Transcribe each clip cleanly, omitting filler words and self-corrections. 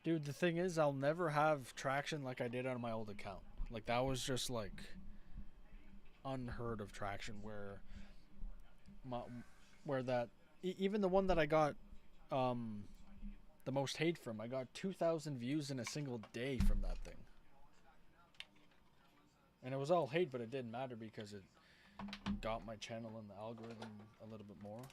Dude, the thing is, I'll never have traction like I did on my old account. Like, that was just, like, unheard of traction where that... even the one that I got the most hate from, I got 2,000 views in a single day from that thing. And it was all hate, but it didn't matter because it got my channel in the algorithm a little bit more.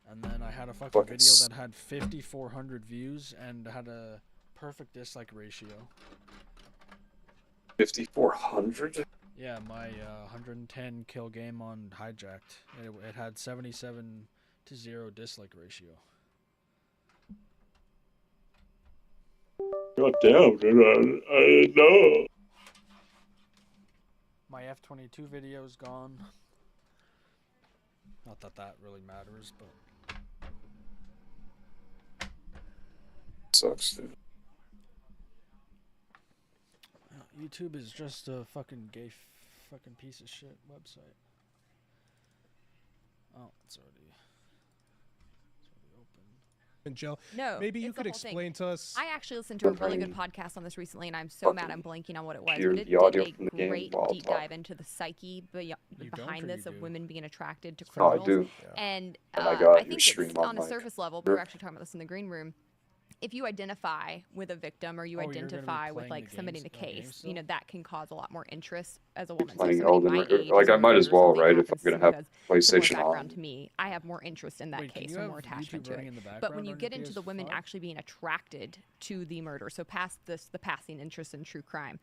And then I had a fucking video that had 5,400 views and had a perfect dislike ratio. 5,400? Yeah, my 110 kill game on Hijacked. It had 77-0 dislike ratio. God damn, dude. I know. My F-22 video's gone. Not that that really matters, but... Sucks, dude. YouTube is just a fucking gay fucking piece of shit website. Oh, it's already open. And Jill, no, maybe you could explain to us. I actually listened to a really good podcast on this recently, and I'm so mad I'm blanking on what it was. But it did a great deep dive into the psyche behind this of women being attracted to criminals. Oh, I do. And I think it's on a surface level. We were actually talking about this in the green room. If you identify with a victim or you identify with like somebody in the case, you know, that can cause a lot more interest as a woman. Playing like I might as well, right? If I'm gonna have PlayStation on. To me, I have more interest in that case and more attachment to it. But when you get into the women actually being attracted to the murder, so past this, the passing interest in true crime.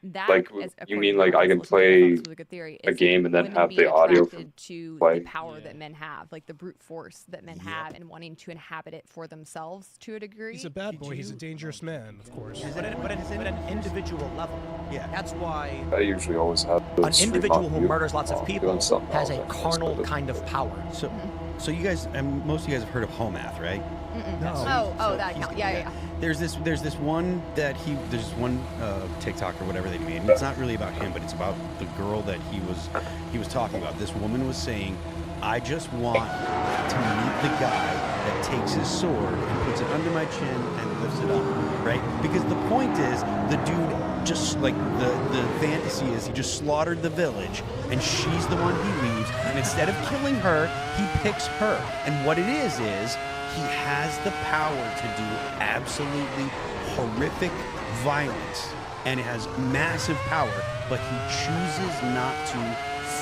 That, like, you mean like I can play a game and then have the audio to the power that men have, like the brute force that men have, and wanting to inhabit it for themselves to a degree. He's a bad boy. He's a dangerous man, of course. But at an individual level. Yeah. That's why I usually always have an individual who murders lots of people has a carnal kind of power. So you guys, most of you guys have heard of Homath, right? No. Oh, that account. Yeah. There's this one that there's one TikTok or whatever they made. And it's not really about him, but it's about the girl that he was talking about. This woman was saying, I just want to meet the guy that takes his sword and puts it under my chin and lifts it up, right? Because the point is, the dude just like the fantasy is he just slaughtered the village and she's the one he leaves, and instead of killing her, he picks her. And what it is he has the power to do absolutely horrific violence, and it has massive power, but he chooses not to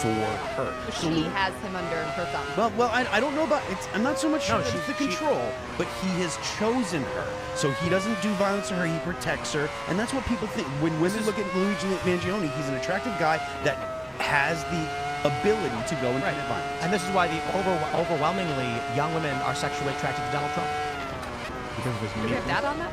for her. She has him under her thumb. Well, I don't know about it. I'm not so much sure she's the control, but he has chosen her. So he doesn't do violence to her, he protects her, and that's what people think. When women look at Luigi Mangione, he's an attractive guy that has the ability to go and commit violence. And this is why the overwhelmingly young women are sexually attracted to Donald Trump. Because of his Do we have that on that?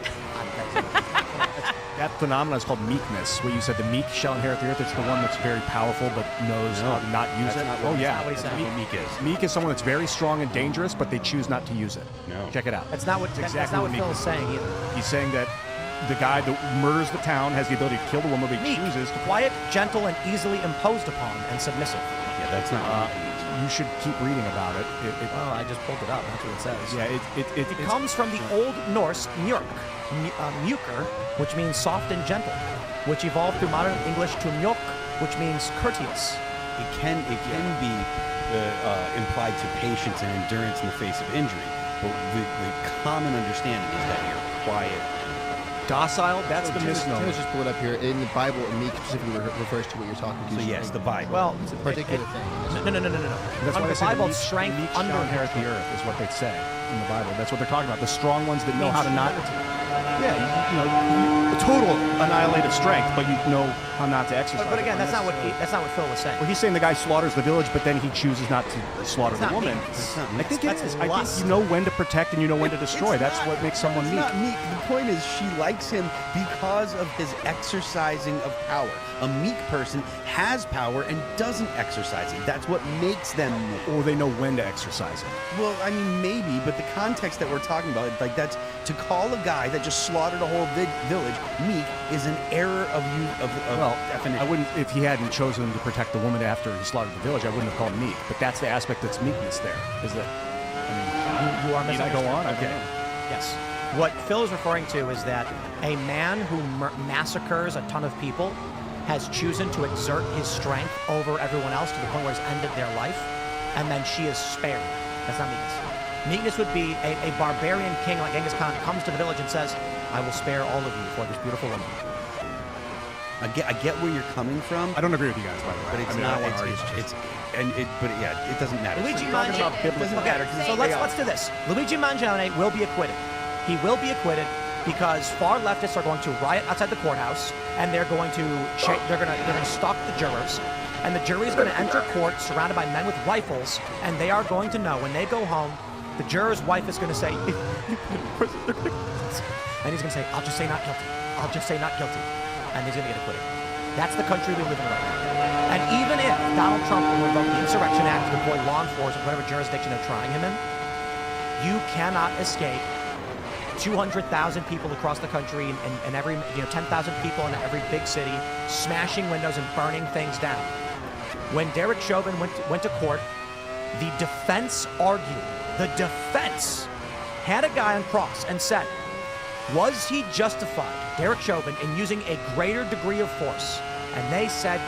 That phenomenon is called meekness, where you said the meek shall inherit the earth. It's the one that's very powerful but knows how to not use it. That's what meek is. Meek is someone that's very strong and dangerous, but they choose not to use it. No. Check it out. That's not what Phil is saying either. He's saying that the guy that murders the town has the ability to kill the woman, but he chooses to... Quiet, gentle, and easily imposed upon, and submissive. Yeah, that's not... You should keep reading about it. Well, I just pulled it up. That's what it says. Yeah, it comes from the Old Norse mjörk, mjuker, which means soft and gentle, which evolved through modern English to mjölk, which means courteous. It can be implied to patience and endurance in the face of injury, but the common understanding is that you're quiet. Docile, that's the misnomer. Let's just pull it up here. In the Bible, meek specifically refers to what you're talking to. So yes, the Bible. Well, it's a particular thing. No. That's why the Bible, strength under inherit the earth is what they say in the Bible. That's what they're talking about. The strong ones that know how to not. Yeah, total annihilative strength, but you know how not to exercise. But again, that's not what Phil was saying. Well, he's saying the guy slaughters the village, but then he chooses not to slaughter the woman. I think it is. I think you know when to protect and you know when to destroy. That's what makes someone meek. It's not meek. The point is she likes him because of his exercising of power. A meek person has power and doesn't exercise it. That's what makes them meek. Or they know when to exercise it. Well, I mean, maybe, but the context that we're talking about, like that's to call a guy that just slaughtered a whole village meek is an error of definition. I wouldn't, if he hadn't chosen to protect the woman after he slaughtered the village, I wouldn't have called him meek. But that's the aspect that's meekness there, is that, you are need I go on? Okay. Yes. What Phil is referring to is that a man who massacres a ton of people has chosen to exert his strength over everyone else to the point where he's ended their life, and then she is spared. That's not meekness. Meekness would be a barbarian king like Genghis Khan comes to the village and says, I will spare all of you for this beautiful woman. I get where you're coming from. I don't agree with you guys, by the way. But it's I mean, not. I don't wanna argue. But yeah, it doesn't matter. Luigi So- Mangione. It doesn't matter. 'cause So they let's do this. Luigi Mangione will be acquitted. He will be acquitted because far leftists are going to riot outside the courthouse, and they're going to they're going to stalk the jurors, and the jury is going to enter court surrounded by men with rifles, and they are going to know when they go home, the juror's wife is going to say, and he's going to say, I'll just say not guilty. I'll just say not guilty, and he's going to get acquitted. That's the country we live in right now. And even if Donald Trump will revoke the Insurrection Act to deploy law enforcement, whatever jurisdiction they're trying him in, you cannot escape 200,000 people across the country and every 10,000 people in every big city smashing windows and burning things down. When Derek Chauvin went to court, the defense argued. The defense had a guy on cross and said, was he justified, Derek Chauvin, in using a greater degree of force? And they said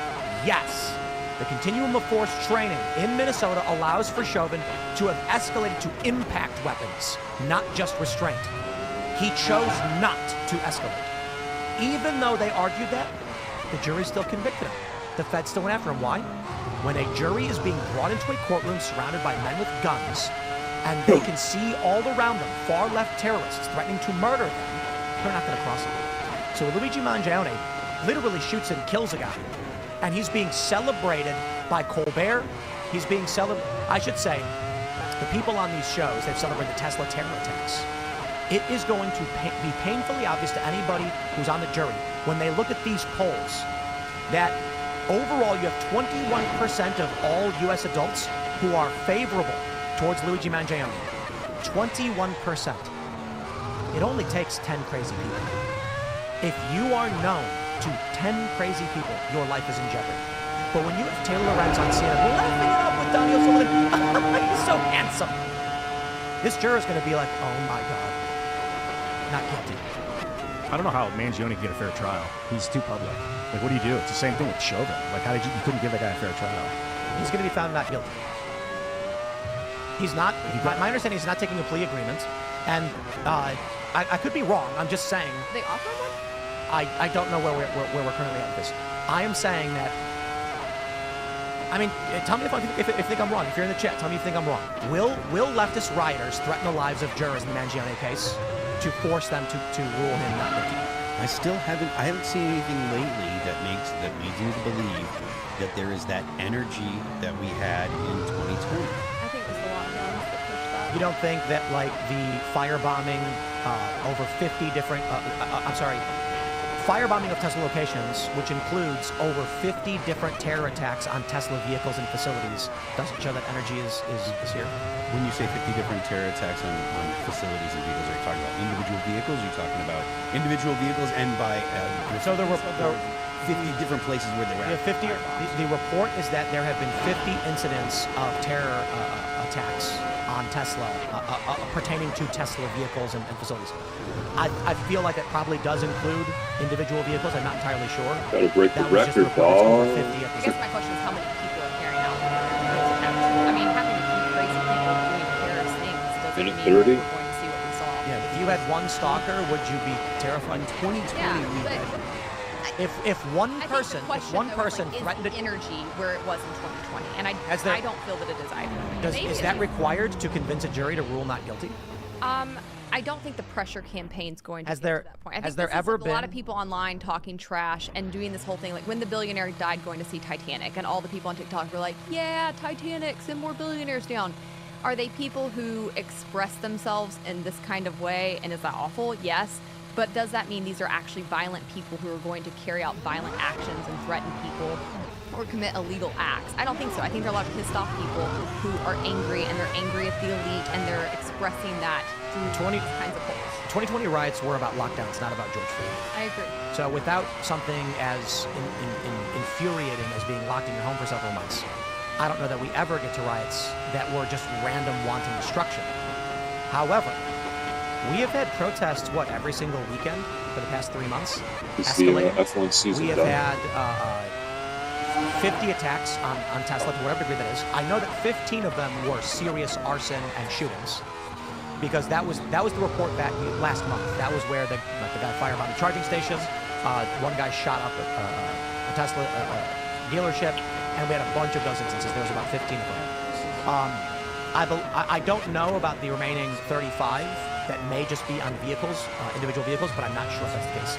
yes. The continuum of force training in Minnesota allows for Chauvin to have escalated to impact weapons, not just restraint. He chose not to escalate. Even though they argued that, the jury still convicted him. The feds still went after him. Why? When a jury is being brought into a courtroom surrounded by men with guns, and they can see all around them far-left terrorists threatening to murder them, they're not going to cross it. So Luigi Mangione literally shoots and kills a guy, and he's being celebrated by Colbert. He's being celebrated. I should say, the people on these shows, they've celebrated the Tesla terror attacks. It is going to be painfully obvious to anybody who's on the jury when they look at these polls that overall you have 21% of all U.S. adults who are favorable towards Luigi Mangione. 21%. It only takes 10 crazy people. If you are known to 10 crazy people, your life is in jeopardy. But when you have Taylor Lorenz on CNN laughing it up with Donnie O'Sullivan, he's so handsome. This juror is going to be like, oh my God, not guilty. I don't know how Mangione can get a fair trial. He's too public. Like, what do you do? It's the same thing with Chauvin. Like, how did you couldn't give that guy a fair trial? He's going to be found not guilty. He's not, my understanding is he's not taking a plea agreement. And I could be wrong. I'm just saying. They offer one? I don't know where we're currently at with this. I am saying that, I mean, tell me if you think I'm wrong. If you're in the chat, tell me if you think I'm wrong. Will leftist rioters threaten the lives of jurors in the Mangione case to force them to rule him not guilty? I haven't seen anything lately that leads me to believe that there is that energy that we had in 2020. I think it was the lockdowns that pushed that. You don't think that, like, the firebombing over 50 different, firebombing of Tesla locations, which includes over 50 different terror attacks on Tesla vehicles and facilities, doesn't show that energy is here? When you say 50 different terror attacks on facilities and vehicles, are you talking about individual vehicles? Are you talking about individual vehicles and by... So there were 50 different places where they were at. 50. The report is that there have been 50 incidents of terror attacks on Tesla pertaining to Tesla vehicles and facilities. I feel like it probably does include individual vehicles. I'm not entirely sure. Gotta break the That was just record, reported dog. over 50 I guess my question is how many people are carrying out crazy attacks? I mean, having a few crazy people doing terrorist things doesn't Minute mean that 30? we're going to see what we saw. Yeah, if you had one stalker, would you be terrified? In 2020, Yeah, but if one I think person, the question, if one though, person is threatened the to, energy where it was in 2020, and I don't feel that it is either. Maybe is it that required to convince a jury to rule not guilty? I don't think the pressure campaign's going to Has get there- to that point. I think has there this is ever a lot of been- people online talking trash and doing this whole thing, like when the billionaire died going to see Titanic, and all the people on TikTok were like, yeah, Titanic, send more billionaires down. Are they people who express themselves in this kind of way, and is that awful? Yes. But does that mean these are actually violent people who are going to carry out violent actions and threaten people or commit illegal acts? I don't think so. I think there are a lot of pissed off people who are angry, and they're angry at the elite, and they're expressing that through these kinds of polls. 2020 riots were about lockdowns, not about George Floyd. I agree. So without something as infuriating as being locked in your home for several months, I don't know that we ever get to riots that were just random wanton destruction. However, We have had protests, every single weekend for the past 3 months? It's the F1 season. We have had 50 attacks on Tesla, to whatever degree that is. I know that 15 of them were serious arson and shootings, because that was the report back last month. That was where the guy firebombed the charging station. One guy shot up a Tesla dealership, and we had a bunch of those instances. There was about 15 of them. I don't know about the remaining 35 that may just be on vehicles, individual vehicles, but I'm not sure if that's the case.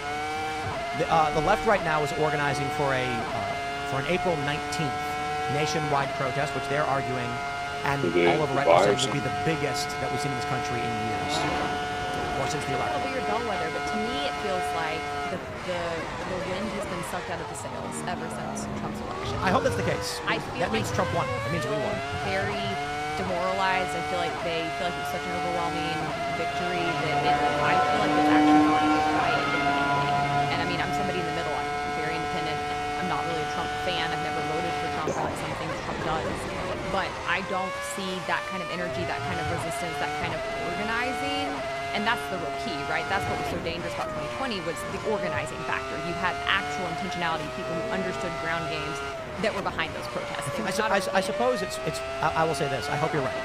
The left right now is organizing for an April 19th nationwide protest, which they're arguing, and all over right now will be the biggest that we've seen in this country in years, or since the election. It'll be your bellwether, but to me it feels like the wind has been sucked out of the sails ever since Trump's election. I hope that's the case. That means Trump won. That means we won. Very demoralized. I feel like they feel like it was such an overwhelming victory that I feel like it's actually not quiet in anything. And I mean, I'm somebody in the middle. I'm very independent. I'm not really a Trump fan. I've never voted for Trump, like some things Trump does. But I don't see that kind of energy, that kind of resistance, that kind of organizing. And that's the real key, right? That's what was so dangerous about 2020 was the organizing factor. You had actual intentionality, people who understood ground games that were behind those protests. I suppose I will say this. I hope you're right.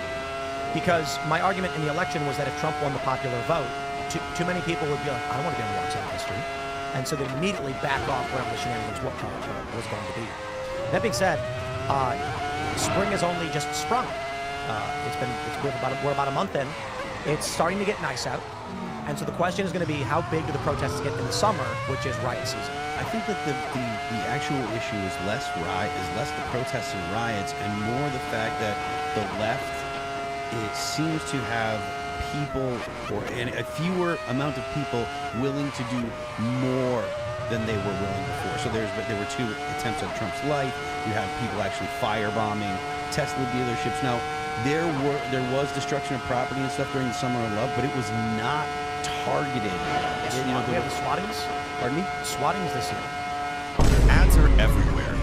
Because my argument in the election was that if Trump won the popular vote, too many people would be like, I don't want to be on the wrong side of history. And so they'd immediately back off whatever the shenanigans was going to be. That being said, spring has only just sprung. We're about a month in. It's starting to get nice out. And so the question is going to be, how big do the protests get in the summer, which is riot season? I think that the actual issue is less the protests and riots, and more the fact that the left, it seems to have people, and a fewer amount of people willing to do more than they were willing before. So there were 2 attempts on Trump's life. You have people actually firebombing Tesla dealerships. Now, there was destruction of property and stuff during the Summer of Love, but it was not targeted. We have the swattings. Pardon me? Swattings this year. Ads are everywhere,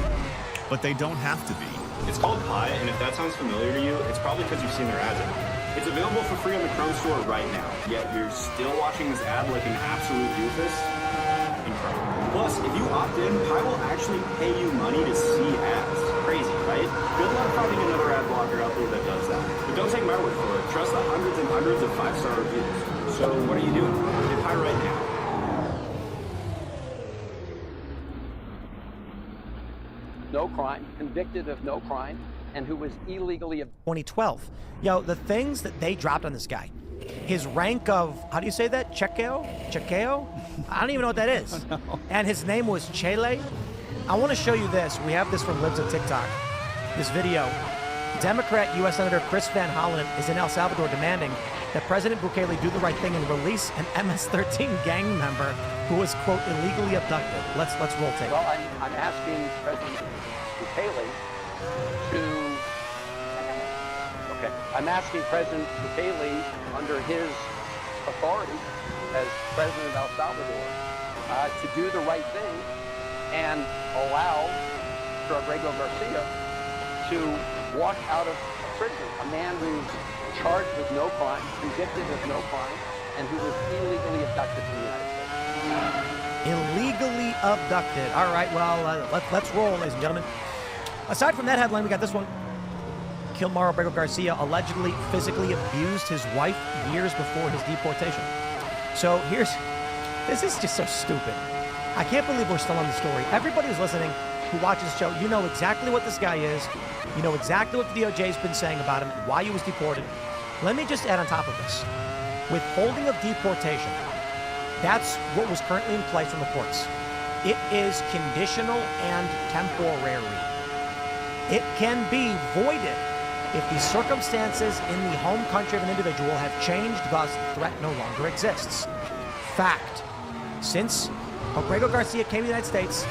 but they don't have to be. It's called Pi, and if that sounds familiar to you, it's probably because you've seen their ads. It's available for free on the Chrome store right now, yet you're still watching this ad like an absolute doofus. Incredible. Plus, if you opt in, Pi will actually pay you money to see ads. Crazy, right? Good luck finding another ad blocker out there that does that. But don't take my word for it. Trust the hundreds and hundreds of 5-star reviews. So what are you doing? Hit Pi right now. No crime, convicted of no crime, and who was illegally... 2012. Yo, the things that they dropped on this guy. His rank of, how do you say that? Chequeo? I don't even know what that is. No. And his name was Chele. I want to show you this. We have this from Libs of TikTok. This video. Democrat U.S. Senator Chris Van Hollen is in El Salvador demanding that President Bukele do the right thing and release an MS-13 gang member who was, quote, illegally abducted. Let's roll tape. Well, I'm asking President Bukele to... Okay. I'm asking President Bukele, under his authority as President of El Salvador, to do the right thing and allow Rodrigo Garcia to walk out of prison. A man who's charged with no crime, convicted of no crime, and who was illegally abducted from the United States. Illegally abducted. All right, well, let's roll, ladies and gentlemen. Aside from that headline, we got this one. Kilmar Rodrigo Garcia allegedly physically abused his wife years before his deportation. So this is just so stupid. I can't believe we're still on the story. Everybody who's listening who watches the show, you know exactly what this guy is. You know exactly what the DOJ's been saying about him, why he was deported. Let me just add on top of this. Withholding of deportation, that's what was currently in place from the courts. It is conditional and temporary. It can be voided if the circumstances in the home country of an individual have changed, thus the threat no longer exists. Fact. Since Rodrigo Garcia came to the United States,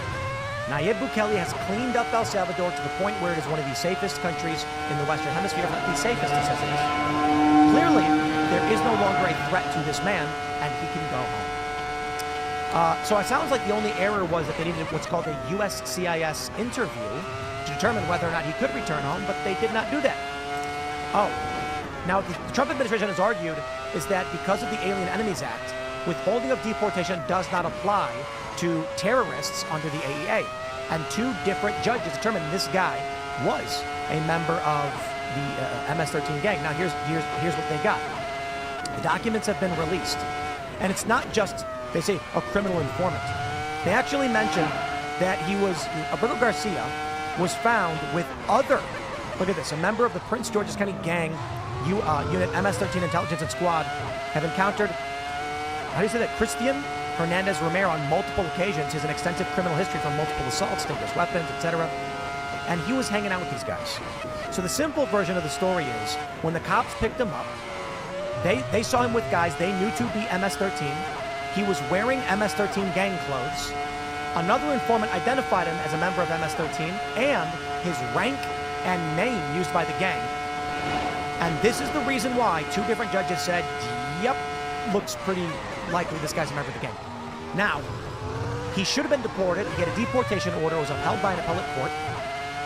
Nayib Bukele has cleaned up El Salvador to the point where it is one of the safest countries in the Western Hemisphere, not the safest, he says it is. Clearly, there is no longer a threat to this man, and he can go home. So it sounds like the only error was that they needed what's called a USCIS interview to determine whether or not he could return home, but they did not do that. Oh, now the Trump administration has argued is that because of the Alien Enemies Act, withholding of deportation does not apply to terrorists under the AEA. And 2 different judges determined this guy was a member of the MS-13 gang. Now, here's what they got. The documents have been released. And it's not just, they say, a criminal informant. They actually mentioned that Alberto Garcia was found with other, look at this, a member of the Prince George's County gang unit MS-13 intelligence and squad have encountered, how do you say that, Christian Hernandez Romero on multiple occasions. He has an extensive criminal history from multiple assaults, dangerous weapons, etc. And he was hanging out with these guys. So the simple version of the story is, when the cops picked him up, they saw him with guys they knew to be MS-13. He was wearing MS-13 gang clothes. Another informant identified him as a member of MS-13 and his rank and name used by the gang. And this is the reason why 2 different judges said, yep, looks pretty likely this guy's a member of the gang. Now, he should have been deported. He had a deportation order. It was upheld by an appellate court.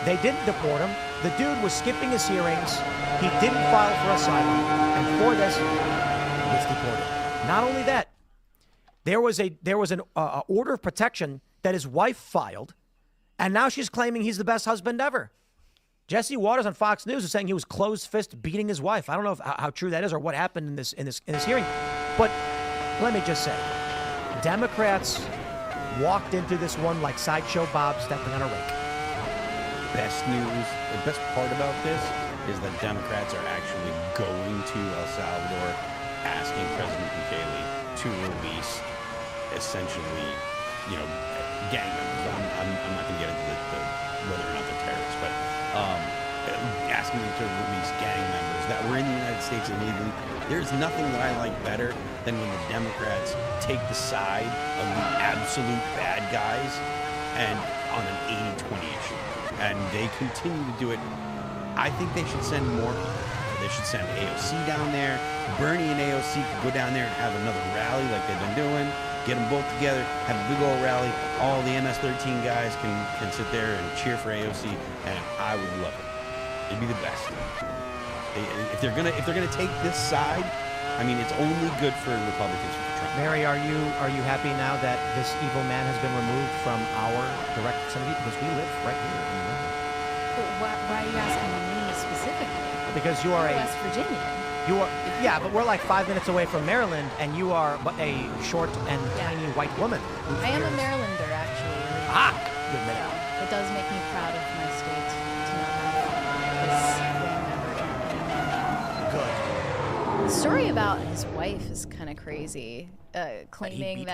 They didn't deport him. The dude was skipping his hearings. He didn't file for asylum. And for this, he gets deported. Not only that, there was an order of protection that his wife filed, and now she's claiming he's the best husband ever. Jesse Waters on Fox News is saying he was closed fist beating his wife. I don't know how true that is or what happened in this hearing, but let me just say, Democrats walked into this one like Sideshow Bob stepping on a rake. Best news, the best part about this is that Democrats are actually going to El Salvador asking President Bukele to release essentially, gang members. I'm not going to get into the whether or not they're terrorists, but asking them to release gang members that were in the United States illegally. There's nothing that I like better than when the Democrats take the side of the absolute bad guys and on an 80-20 issue. And they continue to do it. I think they should send more people. They should send AOC down there. Bernie and AOC could go down there and have another rally like they've been doing. Get them both together, have a big old rally. All the MS-13 guys can sit there and cheer for AOC, and I would love it. It'd be the best. If they're gonna take this side, I mean, it's only good for Republicans for Trump. Mary, are you happy now that this evil man has been removed from our direct vicinity? Because we live right here in Maryland. Why are you asking me specifically? Because you are West Virginia. You are, yeah, but we're like 5 minutes away from Maryland, and you are but a short and tiny white woman. I am a Marylander, actually. Good man. So it does make me proud of my state to not have this gang member. Good. The story about his wife is kind of crazy, claiming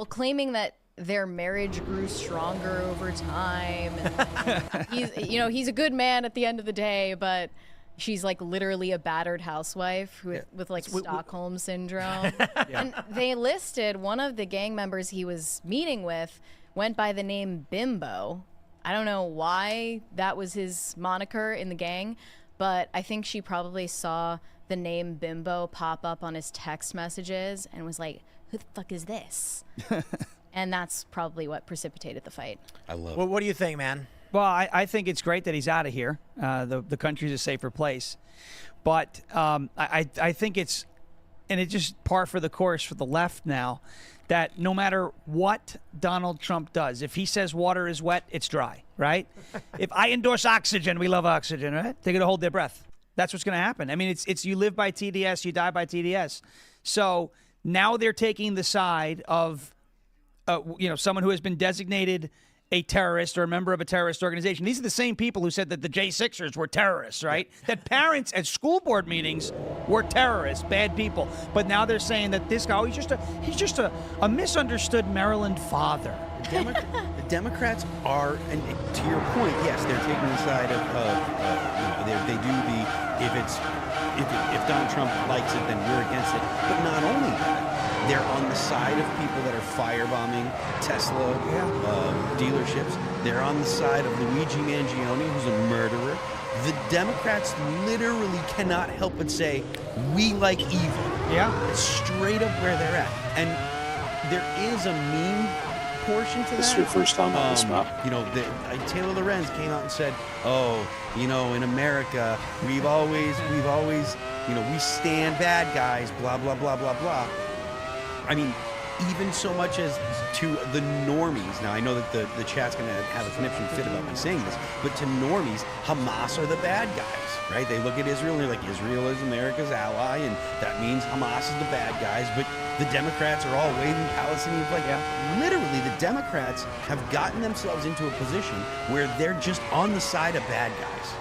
claiming that their marriage grew stronger over time. And he's a good man at the end of the day, but she's like literally a battered housewife with like Stockholm syndrome. And they listed one of the gang members he was meeting with went by the name Bimbo. I don't know why that was his moniker in the gang, but I think she probably saw the name Bimbo pop up on his text messages and was like, who the fuck is this? And that's probably what precipitated the fight. I love it. Well, what do you think, man? Well, I think it's great that he's out of here. The country's a safer place. But I think it's just par for the course for the left now, that no matter what Donald Trump does, if he says water is wet, it's dry, right? If I endorse oxygen, we love oxygen, right? They're going to hold their breath. That's what's going to happen. I mean, it's you live by TDS, you die by TDS. So now they're taking the side of someone who has been designated a terrorist or a member of a terrorist organization. These are the same people who said that the J6ers were terrorists, right? That parents at school board meetings were terrorists, bad people. But now they're saying that this guy, he's just a misunderstood Maryland father. The Democrats are, and to your point, yes, they're taking the side of they do if Donald Trump likes it, then we're against it. But not only that, they're on the side of people that are firebombing Tesla dealerships. They're on the side of Luigi Mangione, who's a murderer. The Democrats literally cannot help but say, we like evil. Yeah. It's straight up where they're at. And there is a meme portion to that. This is your first time on this map. You know, Taylor Lorenz came out and said, "Oh, you know, in America, we've always, you know, we stand bad guys, blah blah blah blah blah." I mean, even so much as to the normies. Now I know that the chat's gonna have a conniption fit about me saying this, but to normies, Hamas are the bad guys, right? They look at Israel and they're like, Israel is America's ally, and that means Hamas is the bad guys. But the Democrats are all waving Palestinian flag. Literally, the Democrats have gotten themselves into a position where they're just on the side of bad guys.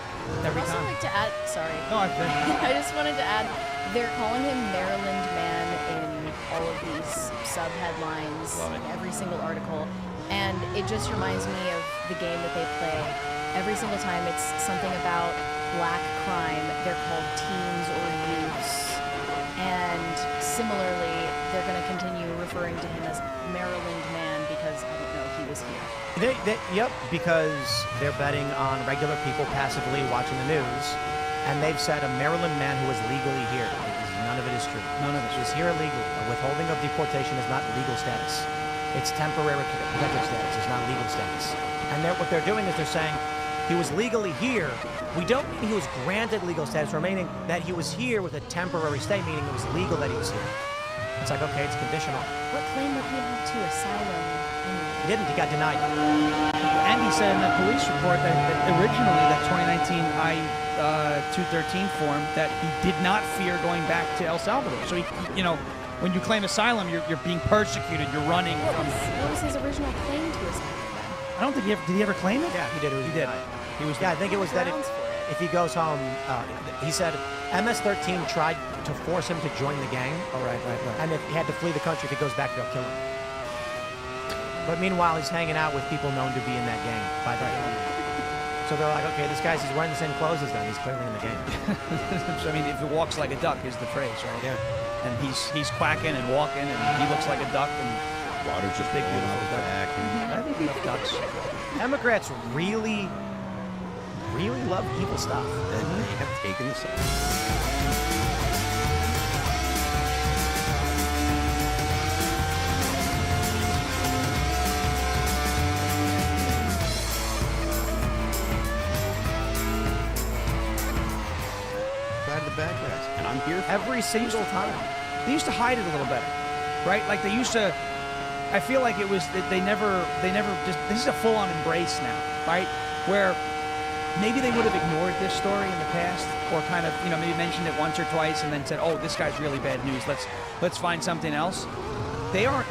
I'd also like to add, sorry. No, I just wanted to add, they're calling him Maryland Man in all of these sub-headlines in every single article, and it just reminds me of the game that they play. Every single time it's something about black crime, they're called teens or youths. And similarly, they're going to continue referring to him as Maryland Man because, I don't know, he was here. Yep, because they're betting on regular people passively watching the news, and they've said a Maryland man who is legally here. None of it is true. None of it is here illegally. A withholding of deportation is not legal status. It's temporary protective status. It's not legal status. And what they're doing is they're saying he was legally here. We don't mean he was granted legal status, meaning that he was here with a temporary stay, meaning it was legal that he was here. It's like, okay, it's conditional. What claim would he have to asylum? He didn't. He got denied. And he said in the police report that originally that 2019 I-213 form that he did not fear going back to El Salvador. So he, you know, when you claim asylum, you're being persecuted. You're running from. What was his original claim to asylum then? I don't think did he ever claim it? Yeah, he did. He did. He was. Yeah, I think it was that if he goes home, he said MS-13 tried to force him to join the gang. Oh, right. And if he had to flee the country, if he goes back, they'll kill him. But meanwhile, he's hanging out with people known to be in that gang by the gang. So they're like, okay, he's wearing the same clothes as them. He's clearly in the gang. So, I mean, if he walks like a duck is the phrase, right? Yeah. And he's quacking and walking, and he looks like a duck, and water's just big off his back. I think enough ducks. Democrats really love evil stuff. And they have taken the side. Bad guys, and I'm here every single time. They used to hide it a little better, right? Like they used to. I feel like it was they never just. This is a full-on embrace now, right? Where maybe they would have ignored this story in the past, or kind of maybe mentioned it once or twice, and then said, "Oh, this guy's really bad news. Let's find something else." They are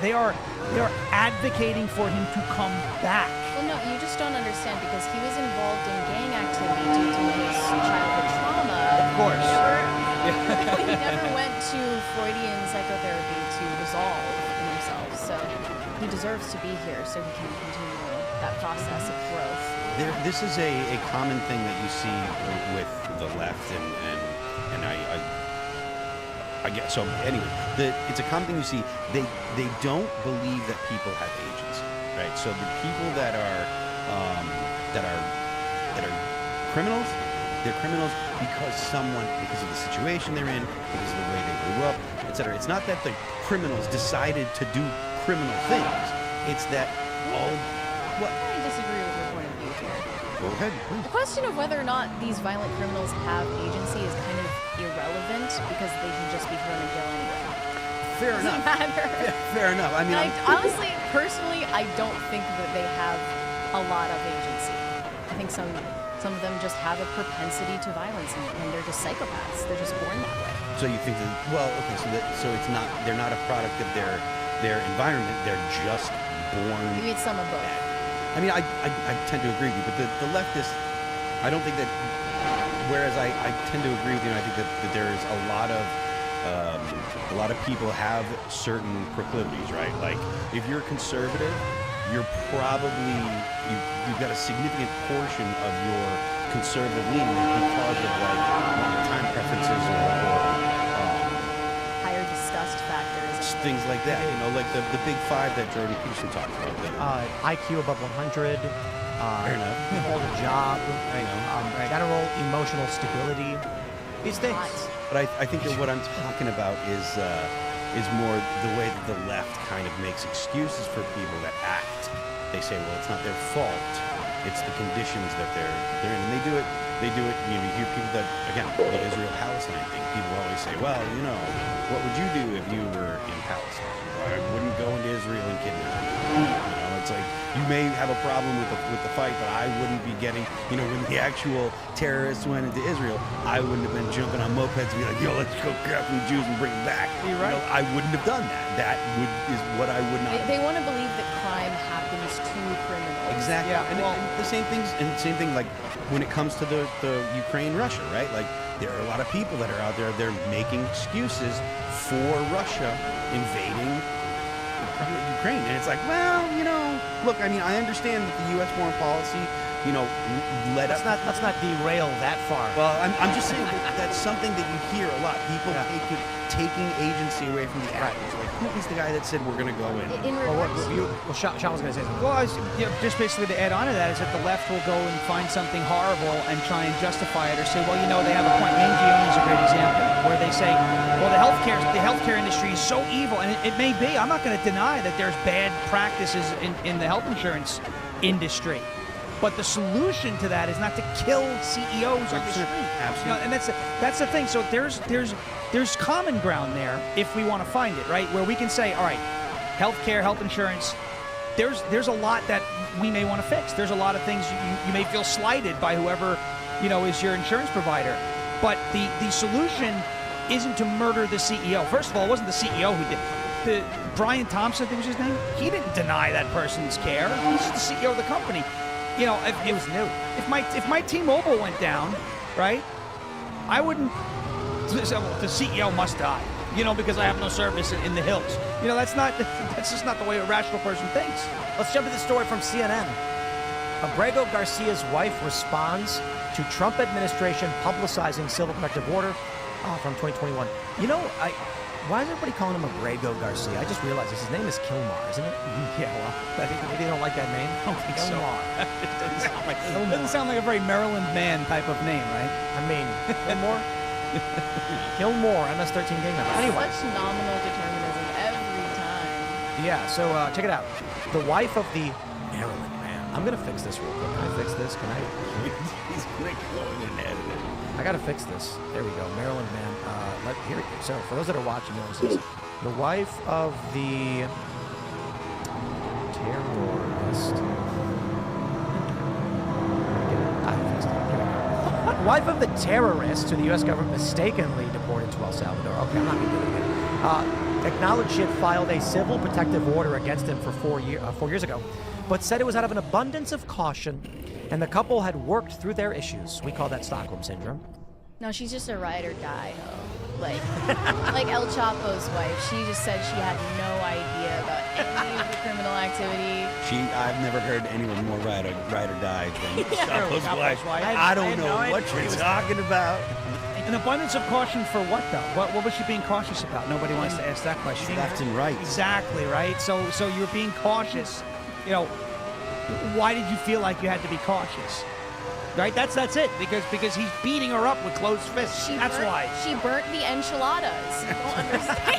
advocating for him to come back. Well, no, you just don't understand because he was involved in gang activity due to his childhood trauma. Of course. He never went to Freudian psychotherapy to resolve himself, so he deserves to be here so he can continue that process of growth. This is a common thing that you see with the left, and I guess so. Anyway, it's a common thing you see. They don't believe that people have agency, right? So the people that are criminals, they're criminals because of the situation they're in, because of the way they grew up, etc. It's not that the criminals decided to do criminal things. It's that what? I disagree with your point of view here. Go ahead, please. The question of whether or not these violent criminals have agency is kind of irrelevant because they can just be thrown in jail anyway. Fair enough. Doesn't matter. Yeah, fair enough. I mean, honestly, personally, I don't think that they have a lot of agency. I think some of them just have a propensity to violence, and they're just psychopaths. They're just born that way. So you think that? Well, okay. So it's not. They're not a product of their environment. They're just born. You need some of both. I mean, I tend to agree with you, but the leftists, I don't think that. Whereas I tend to agree with you, and I think that there is a lot of people have certain proclivities, right? Like if you're conservative, you're probably you've got a significant portion of your conservative leaning because of like time preferences or higher disgust factors, things like that. Like the big five that Jordan Peterson talked about. IQ above 100. Fair enough. Hold a job. General emotional stability. These things. But I think that what I'm talking about is is more the way that the left kind of makes excuses for people that act. They say, well, it's not their fault. It's the conditions that they're in. And they do it, you hear people that, again, the Israel-Palestine thing, people always say, well, what would you do if you were in Palestine? I wouldn't go into Israel and kidnap. It's like, you may have a problem with the fight, but I wouldn't be getting, when the actual terrorists went into Israel, I wouldn't have been jumping on mopeds and be like, let's go grab some Jews and bring them back. You're right. I wouldn't have done that. That is what I would not. They want to believe that crime happens to criminals. Exactly. Yeah, and the same thing, like when it comes to the Ukraine-Russia, right? Like there are a lot of people that are out there, they're making excuses for Russia invading Ukraine. And it's like, well, look, I understand that the U.S. foreign policy, led up. Let's not derail that far. Well, I'm just saying that's something that you hear a lot. People taking agency away from the actors. Like, Putin's the guy that said we're going to go in. Sean was going to say something. Well, just basically to add on to that is that the left will go and find something horrible and try and justify it or say, well, they have a point. Maine GM is a great example where they say, well, the healthcare industry is so evil, and it may be. I'm not going to deny that there's bad practices in the health insurance industry. But the solution to that is not to kill CEOs on the street. Absolutely. And that's the thing. So there's common ground there if we want to find it, right? Where we can say, all right, healthcare, health insurance, there's a lot that we may want to fix. There's a lot of things you may feel slighted by whoever, is your insurance provider. But the solution isn't to murder the CEO. First of all, it wasn't the CEO who did. Brian Thompson, I think was his name. He didn't deny that person's care. He's the CEO of the company. If it was new. If my T-Mobile went down, right, I wouldn't. The CEO must die, because I have no service in the hills. That's just not the way a rational person thinks. Let's jump to the story from CNN. Abrego Garcia's wife responds to Trump administration publicizing civil protective order from 2021. Why is everybody calling him Abrego Garcia? I just realized this. His name is Kilmar, isn't it? Yeah, well, I think maybe they don't like that name. I don't think so. Kilmar. It doesn't sound like a very Maryland man type of name, right? Kilmore? Kilmore, MS-13 gang member. Anyway. Such nominal determinism every time. Yeah, so check it out. The wife of the Maryland man. I'm going to fix this real quick. Can I fix this? Can I? He's quick going and edit it. I got to fix this. There we go. Maryland man. Here. So for those that are watching, this is the wife of the terrorist. The wife of the terrorist who the U.S. government mistakenly deported to El Salvador. Okay, I'm not going to do it again. Acknowledged she had filed a civil protective order against him for 4 years ago, but said it was out of an abundance of caution, and the couple had worked through their issues. We call that Stockholm Syndrome. No, she's just a ride or die hoe. Like El Chapo's wife. She just said she had no idea about any of the criminal activity. I've never heard anyone more ride or die than Chapo's wife. I don't know what you're talking about. An abundance of caution for what, though? What was she being cautious about? Nobody wants to ask that question. Left and right. Exactly, right? So you're being cautious. Why did you feel like you had to be cautious? Right? That's it. Because he's beating her up with closed fists. That's why. She burnt the enchiladas. You don't understand.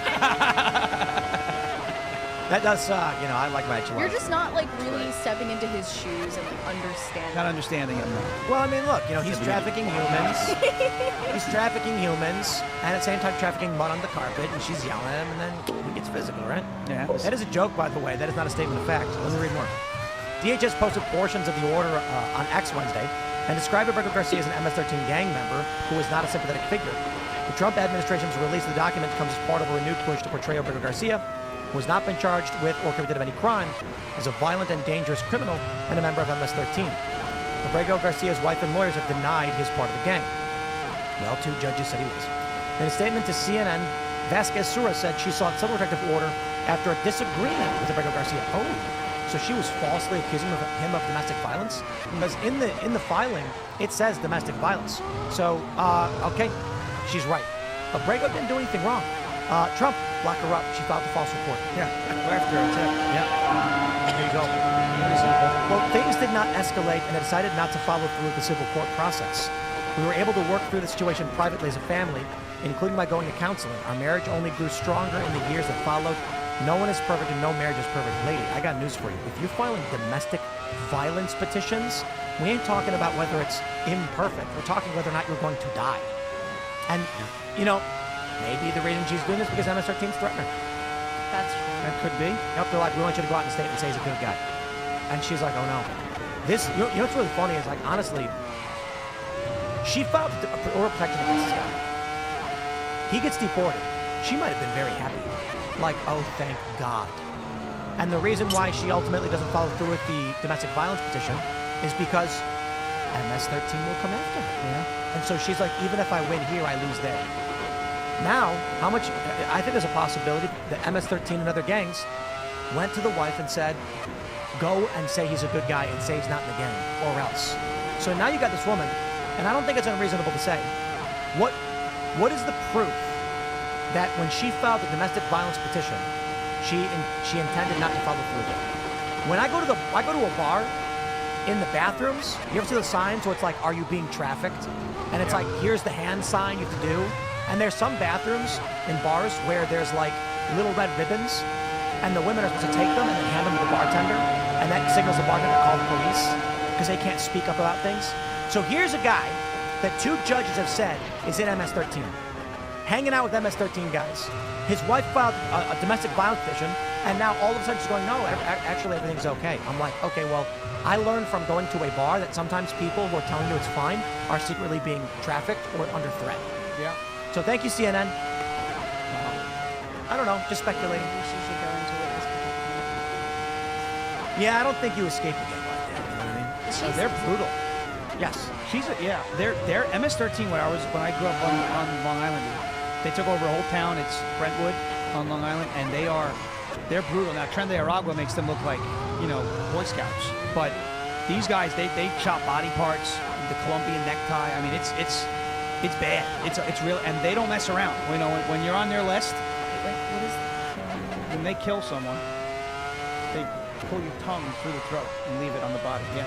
That does suck. I like my enchiladas. You're just not really stepping into his shoes and understanding. Not understanding him. Well, look, he's trafficking humans. He's trafficking humans, and at the same time trafficking mud on the carpet, and she's yelling at him, and then he gets physical, right? Yeah. That is a joke, by the way. That is not a statement of fact. Let me read more. DHS posted portions of the order on X Wednesday and described Abrego Garcia as an MS-13 gang member who is not a sympathetic figure. The Trump administration's release of the document comes as part of a renewed push to portray Abrego Garcia, who has not been charged with or convicted of any crime, as a violent and dangerous criminal and a member of MS-13. Abrego Garcia's wife and lawyers have denied his part of the gang. Well, 2 judges said he was. In a statement to CNN, Vasquez Sura said she sought civil protective order after a disagreement with Abrego Garcia. Oh, so she was falsely accusing him of domestic violence? Because in the filing, it says domestic violence. So, okay, she's right. Abrego didn't do anything wrong. Trump locked her up. She filed a false report. Yeah, after her attack. Yeah. There you go. Well, things did not escalate, and I decided not to follow through with the civil court process. We were able to work through the situation privately as a family, including by going to counseling. Our marriage only grew stronger in the years that followed. No one is perfect and no marriage is perfect. Lady, I got news for you. If you're filing domestic violence petitions, we ain't talking about whether it's imperfect. We're talking whether or not you're going to die. And, you know, maybe the reason she's doing this because MS-13's threatening her. That's true. That could be. Yep, they're like, we want you to go out in the state and say he's a good guy. And she's like, oh no. This, you know what's really funny is, like, honestly, she filed oral protection against this guy. He gets deported. She might have been very happy. Like, oh, thank God. And the reason why she ultimately doesn't follow through with the domestic violence petition is because MS-13 will come after her. Yeah. And so she's like, even if I win here, I lose there. Now, how much, I think there's a possibility that MS-13 and other gangs went to the wife and said, go and say he's a good guy and say he's not in the gang, or else. So now you got this woman, and I don't think it's unreasonable to say, what is the proof that when she filed the domestic violence petition, she intended not to follow through with it? When I go to a bar, in the bathrooms, you ever see the signs where it's like, are you being trafficked? And it's like, here's the hand sign you have to do. And there's some bathrooms in bars where there's like little red ribbons, and the women are supposed to take them and then hand them to the bartender, and that signals the bartender to call the police because they can't speak up about things. So here's a guy that 2 judges have said is in MS-13, hanging out with MS-13 guys. His wife filed a domestic violence petition, and now all of a sudden she's going, no, actually everything's okay. I'm like, okay, well, I learned from going to a bar that sometimes people who are telling you it's fine are secretly being trafficked or under threat. Yeah. So thank you, CNN. I don't know, just speculating. She should go into witness protection. Yeah, I don't think you escape again like that. You know what I mean? They're brutal. Yes. They're MS-13 when I grew up on Long Island. They took over a whole town. It's Brentwood on Long Island, and they're brutal. Now Tren de Aragua makes them look like, you know, Boy Scouts, but these guys they chop body parts, the Colombian necktie. I mean, it's bad. It's real, and they don't mess around. You know, when you're on their list, What is when they kill someone, they pull your tongue through the throat and leave it on the body. Yeah.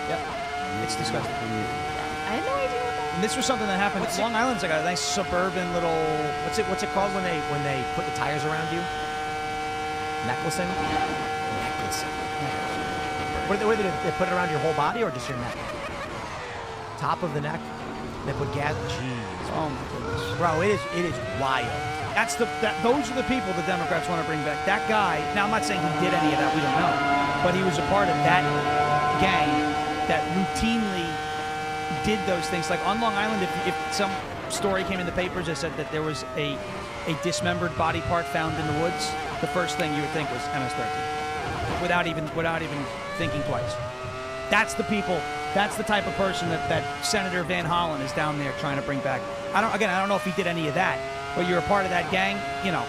Yep. It's disgusting. I had no idea what that And this was something that happened. Long Island's like a nice suburban little. What's it called when they put the tires around you? Necklacing. Necklacing. What do they do? They put it around your whole body or just your neck? Top of the neck. They put gas. Jeez. Oh my goodness. Bro, it is wild. Those are the people the Democrats want to bring back. That guy. Now I'm not saying he did any of that. We don't know, but he was a part of that gang that routinely did those things. Like on Long Island, if some story came in the papers that said that there was a dismembered body part found in the woods, the first thing you would think was MS-13, without even thinking twice. That's the people. That's the type of person that Senator Van Hollen is down there trying to bring back. I don't know if he did any of that, but you're a part of that gang, you know.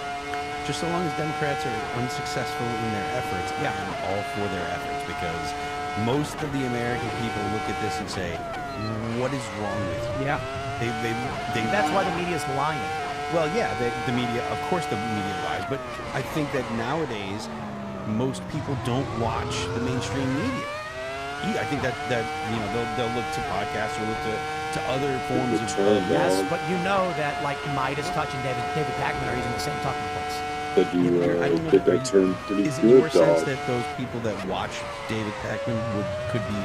Just so long as Democrats are unsuccessful in their efforts, I'm all for their efforts, because most of the American people look at this and say, what is wrong with you? Yeah. That's why the media's lying. Well, yeah, the media, of course the media lies, but I think that nowadays most people don't watch the mainstream media. I think that you know, they'll look to podcasts or look to other forms of yes, but you know that like Midas Touch and David Pakman are using the same talking points. But you did that turn pretty is good, it your sense dog. that those people that watch David Pakman could be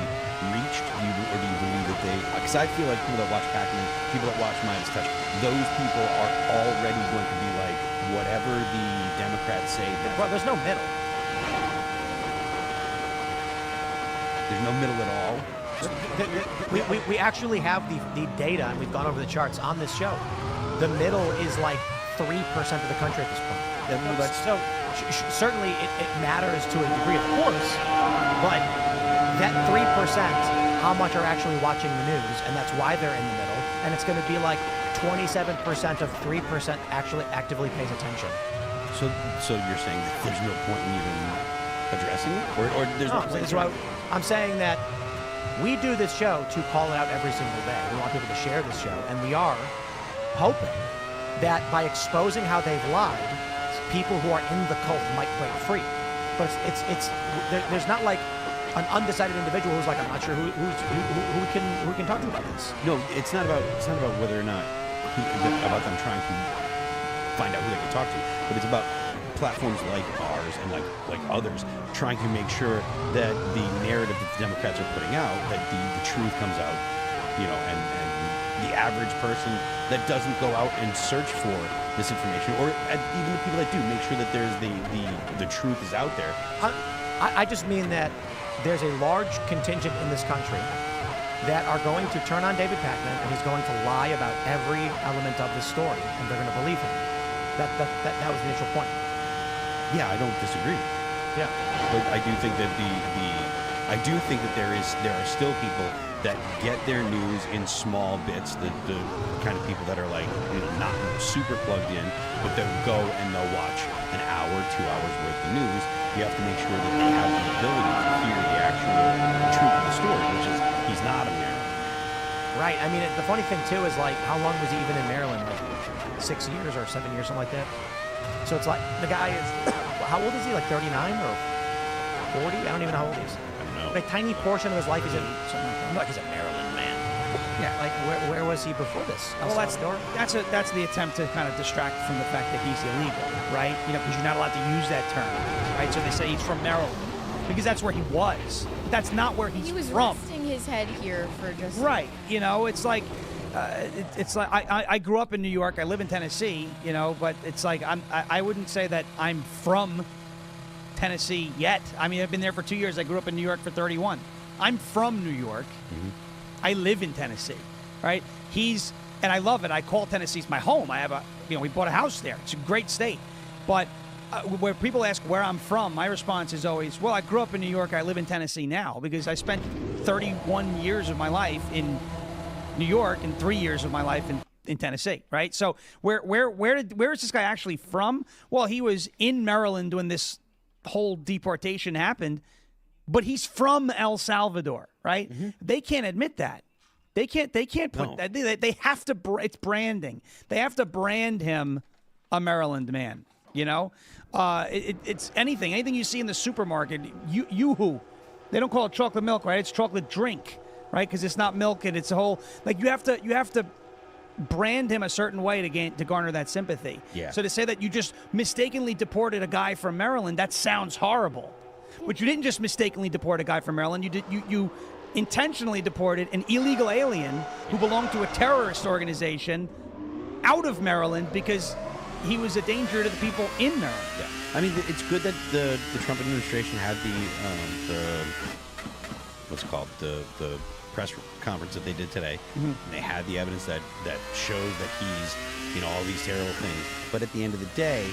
reached? Or do you believe that they? Because I feel like people that watch Pakman, people that watch Midas Touch, those people are already going to be like whatever the Democrats say. Bro, there's no middle. There's no middle at all. We actually have the data, and we've gone over the charts on this show. The middle is like 3% of the country at this point. So certainly it matters to a degree, of course, but that 3%, how much are actually watching the news, and that's why they're in the middle, and it's going to be like 27% of 3% actually actively pays attention. So you're saying that there's no point in even addressing it, or there's no place? I'm saying that we do this show to call it out every single day. We want people to share this show, and we are hoping that by exposing how they've lied, people who are in the cult might break free. But there's not like an undecided individual who's like, I'm not sure who can talk to about this. No, it's not about whether or not about them trying to find out who they can talk to, but it's about platforms like ours and like others trying to make sure that the narrative that the Democrats are putting out, that the truth comes out, and the average person that doesn't go out and search for this information, or even the people that do, make sure that there's the truth is out there. I just mean that there's a large contingent in this country that are going to turn on David Pakman, and he's going to lie about every element of the story, and they're going to believe him. That was the initial point. Yeah, I don't disagree. Yeah, but I do think that there are still people that get their news in small bits. The kind of people that are like not super plugged in, but they'll go and they'll watch an hour, 2 hours worth of news. You have to make sure that they have the ability to hear the actual truth of the story, which is he's not a Maryland. Right. I mean, the funny thing too is like, how long was he even in Maryland? Like 6 years or 7 years, something like that. So it's like the guy is, how old is he? Like 39 or 40? I don't even know how old he is. I don't know. A tiny portion of his life is in something like he's a Maryland man. Yeah. Like where was he before this? Well, that's the attempt to kind of distract from the fact that he's illegal, right? Because you're not allowed to use that term, right? So they say he's from Maryland because that's where he was. But that's not where he's He was from. resting his head here for just Right. It's like. It's like I grew up in New York. I live in Tennessee, but it's like I wouldn't say that I'm from Tennessee yet. I mean, I've been there for 2 years. I grew up in New York for 31. I'm from New York. Mm-hmm. I live in Tennessee, right? And I love it. I call Tennessee my home. I have we bought a house there. It's a great state. But where people ask where I'm from, my response is always, well, I grew up in New York. I live in Tennessee now because I spent 31 years of my life in New York and 3 years of my life in Tennessee, right? So where is this guy actually from? Well, he was in Maryland when this whole deportation happened, but he's from El Salvador, right? Mm-hmm. They can't admit that. They can't put that. They have to. It's branding. They have to brand him a Maryland man. It's anything you see in the supermarket. Yoo-hoo. They don't call it chocolate milk, right? It's chocolate drink. Right, because it's not milk, and it's a whole you have to brand him a certain way to garner that sympathy. Yeah. So to say that you just mistakenly deported a guy from Maryland, that sounds horrible. But you didn't just mistakenly deport a guy from Maryland. You intentionally deported an illegal alien who belonged to a terrorist organization out of Maryland because he was a danger to the people in Maryland. Yeah. I mean, it's good that the Trump administration had the what's it called the press conference that they did today. Mm-hmm. And they had the evidence that shows that he's all these terrible things. But at the end of the day,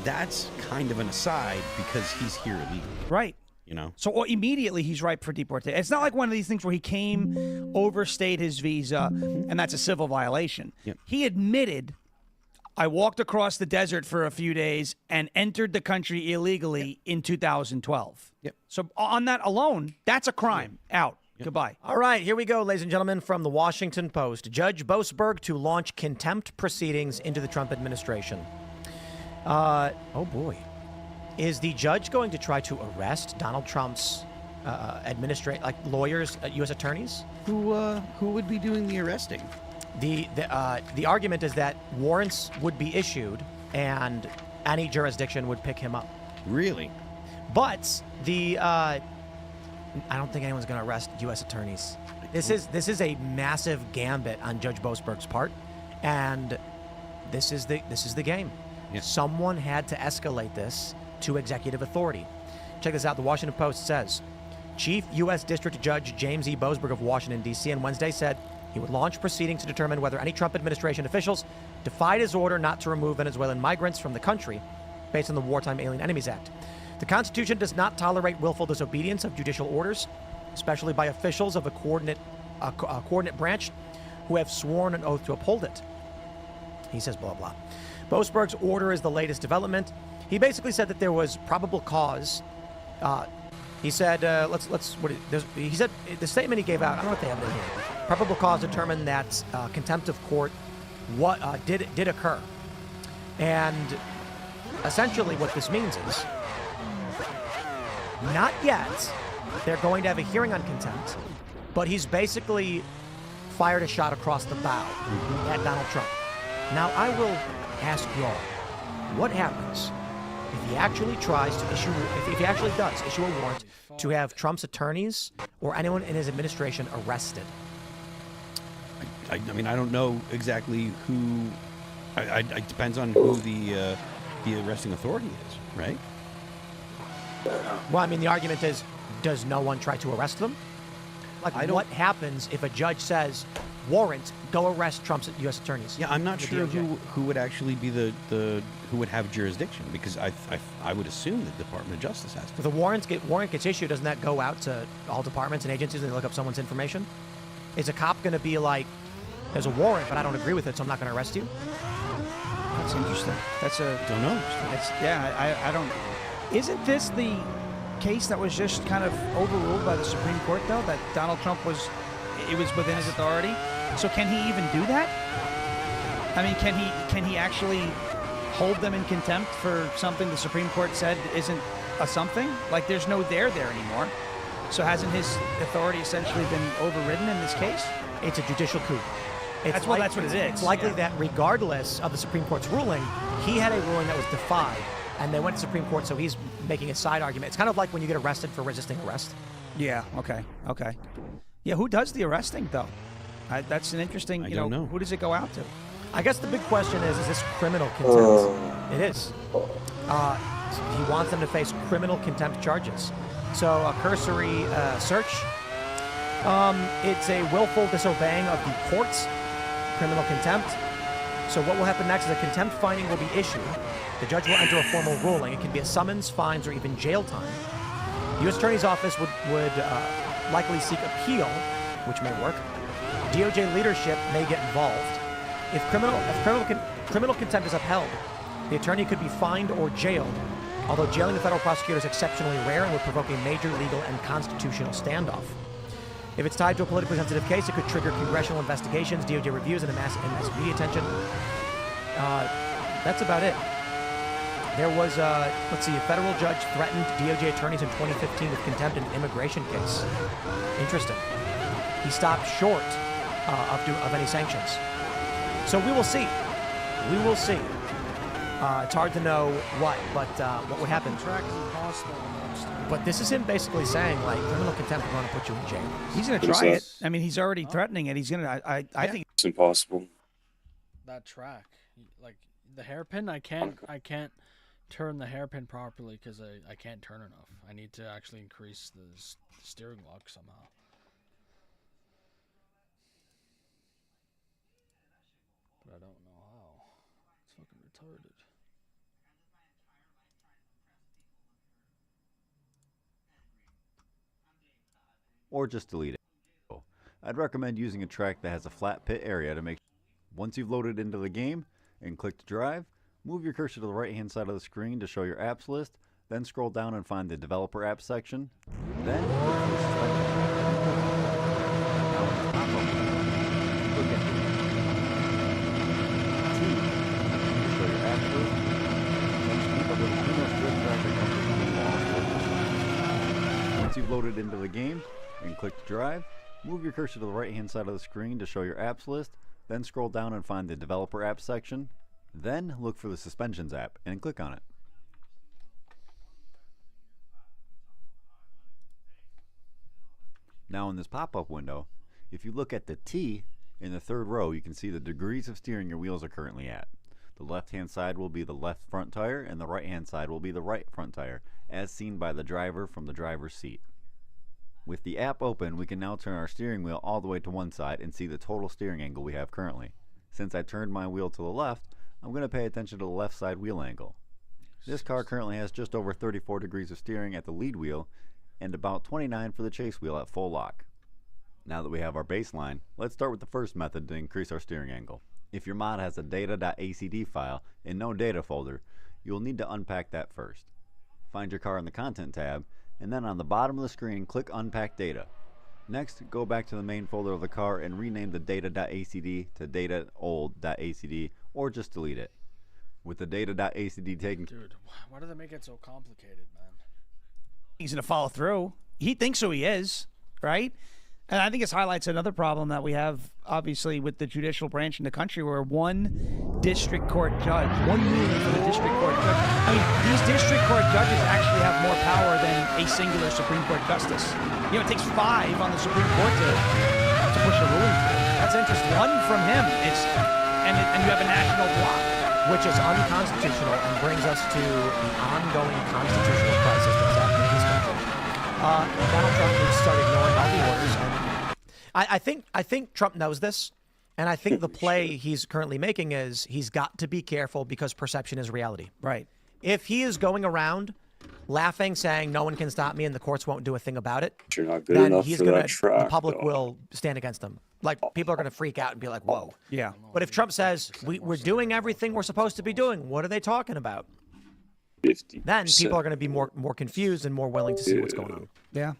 that's kind of an aside because he's here illegally. Right. So immediately he's ripe for deportation. It's not like one of these things where he came, overstayed his visa, and that's a civil violation. Yep. He admitted, I walked across the desert for a few days and entered the country illegally in 2012. Yep. So on that alone, that's a crime. Yep. Out. Yep. Goodbye. All right, here we go, ladies and gentlemen, from the Washington Post. Judge Boasberg to launch contempt proceedings into the Trump administration. Oh, boy. Is the judge going to try to arrest Donald Trump's lawyers, U.S. attorneys? Who would be doing the arresting? The argument is that warrants would be issued and any jurisdiction would pick him up. Really? But I don't think anyone's going to arrest U.S. attorneys. This is a massive gambit on Judge Boasberg's part, and this is the game. Yeah. Someone had to escalate this to executive authority. Check this out. The Washington Post says, Chief U.S. District Judge James E. Boasberg of Washington, D.C. on Wednesday said he would launch proceedings to determine whether any Trump administration officials defied his order not to remove Venezuelan migrants from the country based on the Wartime Alien Enemies Act. The Constitution does not tolerate willful disobedience of judicial orders, especially by officials of a coordinate branch who have sworn an oath to uphold it. He says blah, blah. Boasberg's order is the latest development. He basically said that there was probable cause. He said, he said, the statement he gave out, I don't know what they have in here. Probable cause determined that contempt of court did occur. And essentially what this means is, not yet, they're going to have a hearing on contempt, but he's basically fired a shot across the bow at Donald Trump. Now, I will ask y'all, what happens if he actually tries to issue, if he actually does issue a warrant to have Trump's attorneys or anyone in his administration arrested? I mean, I don't know exactly who. It depends on who the arresting authority is, right? Well, I mean, the argument is, does no one try to arrest them? Like, what happens if a judge says, warrant, go arrest Trump's U.S. attorneys? Yeah, I'm not sure who would actually be the who would have jurisdiction, because I would assume the Department of Justice has to. If the warrant gets issued, doesn't that go out to all departments and agencies and they look up someone's information? Is a cop going to be like, there's a warrant, but I don't agree with it, so I'm not going to arrest you? That's interesting. Don't know. I don't. Isn't this the case that was just kind of overruled by the Supreme Court, though, that Donald Trump was within his authority? So can he even do that? I mean, can he actually hold them in contempt for something the Supreme Court said isn't a something? Like, there's no there anymore. So hasn't his authority essentially been overridden in this case? It's a judicial coup. That's what it is. It's likely that regardless of the Supreme Court's ruling, he had a ruling that was defied, and they went to the Supreme Court, so he's making a side argument. It's kind of like when you get arrested for resisting arrest. Yeah, okay. Yeah, who does the arresting, though? That's an interesting, I don't know. Who does it go out to? I guess the big question is this criminal contempt? It is. He wants them to face criminal contempt charges. So a cursory search, it's a willful disobeying of the court's criminal contempt. So what will happen next is a contempt finding will be issued. The judge will enter a formal ruling. It can be a summons, fines, or even jail time. The U.S. Attorney's Office would likely seek appeal, which may work. DOJ leadership may get involved. If criminal contempt is upheld, the attorney could be fined or jailed, although jailing the federal prosecutor is exceptionally rare and would provoke a major legal and constitutional standoff. If it's tied to a politically sensitive case, it could trigger congressional investigations, DOJ reviews, and mass media attention. That's about it. There was, a federal judge threatened DOJ attorneys in 2015 with contempt in an immigration case. Interesting. He stopped short of any sanctions. So we will see. We will see. It's hard to know what would happen. But this is him basically saying, like, criminal contempt is going to put you in jail. He's going to try it. I mean, he's already threatening it. He's going to. I think it's impossible. That track, like the hairpin, I can't turn the hairpin properly because I can't turn enough. I need to actually increase the steering lock somehow. But I don't know how. It's fucking retarded. Or just delete it. I'd recommend using a track that has a flat pit area to make sure. Once you've loaded into the game and click to drive, move your cursor to the right hand side of the screen to show your apps list, then scroll down and find the developer apps section, then look for the suspension. Look at to show your apps list, then scoop up with the criminal strip track that comes with the law. Once you've loaded into the game and click to drive, move your cursor to the right hand side of the screen to show your apps list, then scroll down and find the developer apps section, then look for the suspensions app and click on it. Now in this pop-up window, if you look at the T in the third row, you can see the degrees of steering your wheels are currently at. The left-hand side will be the left front tire and the right-hand side will be the right front tire, as seen by the driver from the driver's seat. With the app open, we can now turn our steering wheel all the way to one side and see the total steering angle we have currently. Since I turned my wheel to the left, I'm going to pay attention to the left side wheel angle. This car currently has just over 34 degrees of steering at the lead wheel and about 29 for the chase wheel at full lock. Now that we have our baseline, let's start with the first method to increase our steering angle. If your mod has a data.acd file and no data folder, you will need to unpack that first. Find your car in the Content tab, and then on the bottom of the screen, click Unpack Data. Next, go back to the main folder of the car and rename the data.acd to data.old.acd, or just delete it. With the data.acd taken... Dude, why do they make it so complicated, man? He's going to follow through. He thinks who he is, right? And I think this highlights another problem that we have, obviously, with the judicial branch in the country, where one district court judge, one ruling from the district court judge. I mean, these district court judges actually have more power than a singular Supreme Court justice. You know, it takes 5 on the Supreme Court to push a ruling through. That's interesting. One from him is, and you have a national block, which is unconstitutional and brings us to the ongoing constitutional crisis that's happening in this country. Donald Trump needs to start ignoring all the orders. And I think Trump knows this, and I think the play he's currently making is he's got to be careful because perception is reality. Right. If he is going around laughing, saying no one can stop me and the courts won't do a thing about it, you're not good then enough he's for gonna that track, the public though. will stand against him. Like people are going to freak out and be like, "Whoa." Yeah. But if Trump says we're doing everything we're supposed to be doing, what are they talking about? 50%. Then people are going to be more confused and more willing to see what's going on. Yeah.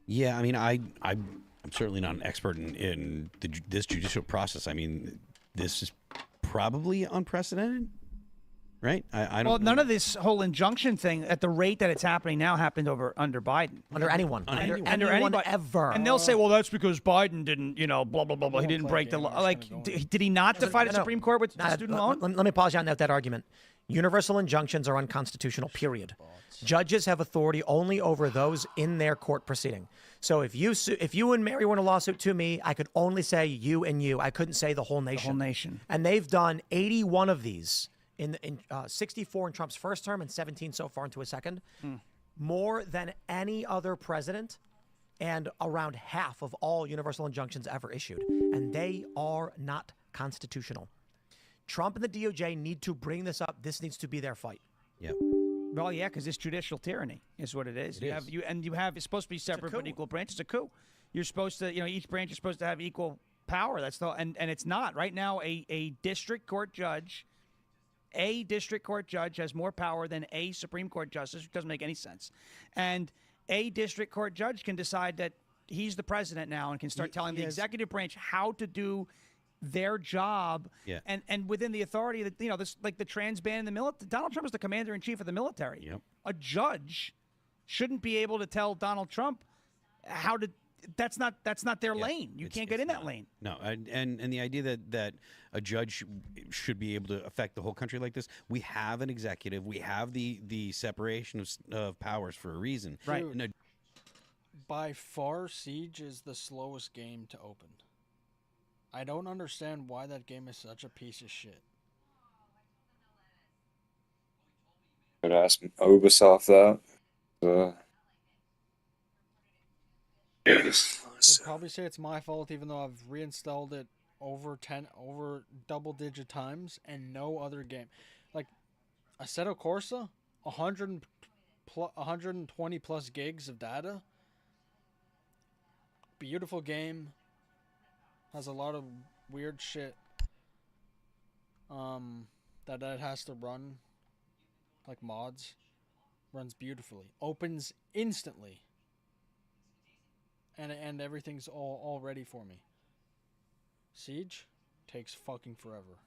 Yeah, I mean, I'm certainly not an expert in this judicial process. I mean, this is probably unprecedented, right? I don't. Well, none of this whole injunction thing at the rate that it's happening now happened under Biden. Under anyone. Under anyone anybody ever. And they'll say, well, that's because Biden didn't, blah, blah, blah, blah. He didn't break the law. Like, did he not defy the Supreme Court with student loan? Let me pause you on that argument. Universal injunctions are unconstitutional, period. Judges have authority only over those in their court proceeding. So if you and Mary won a lawsuit to me, I could only say you and you. I couldn't say the whole nation. The whole nation. And they've done 81 of these in 64 in Trump's first term and 17 so far into his second. More than any other president and around half of all universal injunctions ever issued. And they are not constitutional. Trump and the DOJ need to bring this up. This needs to be their fight. Yeah. Well, yeah, because it's judicial tyranny is what it is. It's supposed to be separate but equal branches. It's a coup. You're supposed to, each branch is supposed to have equal power. That's the and it's not right now. A district court judge has more power than a Supreme Court justice, which doesn't make any sense. And a district court judge can decide that he's the president now and can start telling the executive branch how to do their job, and within the authority that this, like the trans ban in the military. Donald Trump is the commander in chief of the military. Yep. A judge shouldn't be able to tell Donald Trump how to. That's not their lane. You can't get in that lane. No, and the idea that a judge should be able to affect the whole country like this. We have an executive. We have the separation of powers for a reason. Right. By far, Siege is the slowest game to open. I don't understand why that game is such a piece of shit. Could ask Ubisoft that. I'd probably say it's my fault, even though I've reinstalled it over double-digit times, and no other game. Like Assetto Corsa, 120 plus gigs of data. Beautiful game. Has a lot of weird shit that it has to run, like mods. Runs beautifully. Opens instantly. And everything's all ready for me. Siege takes fucking forever.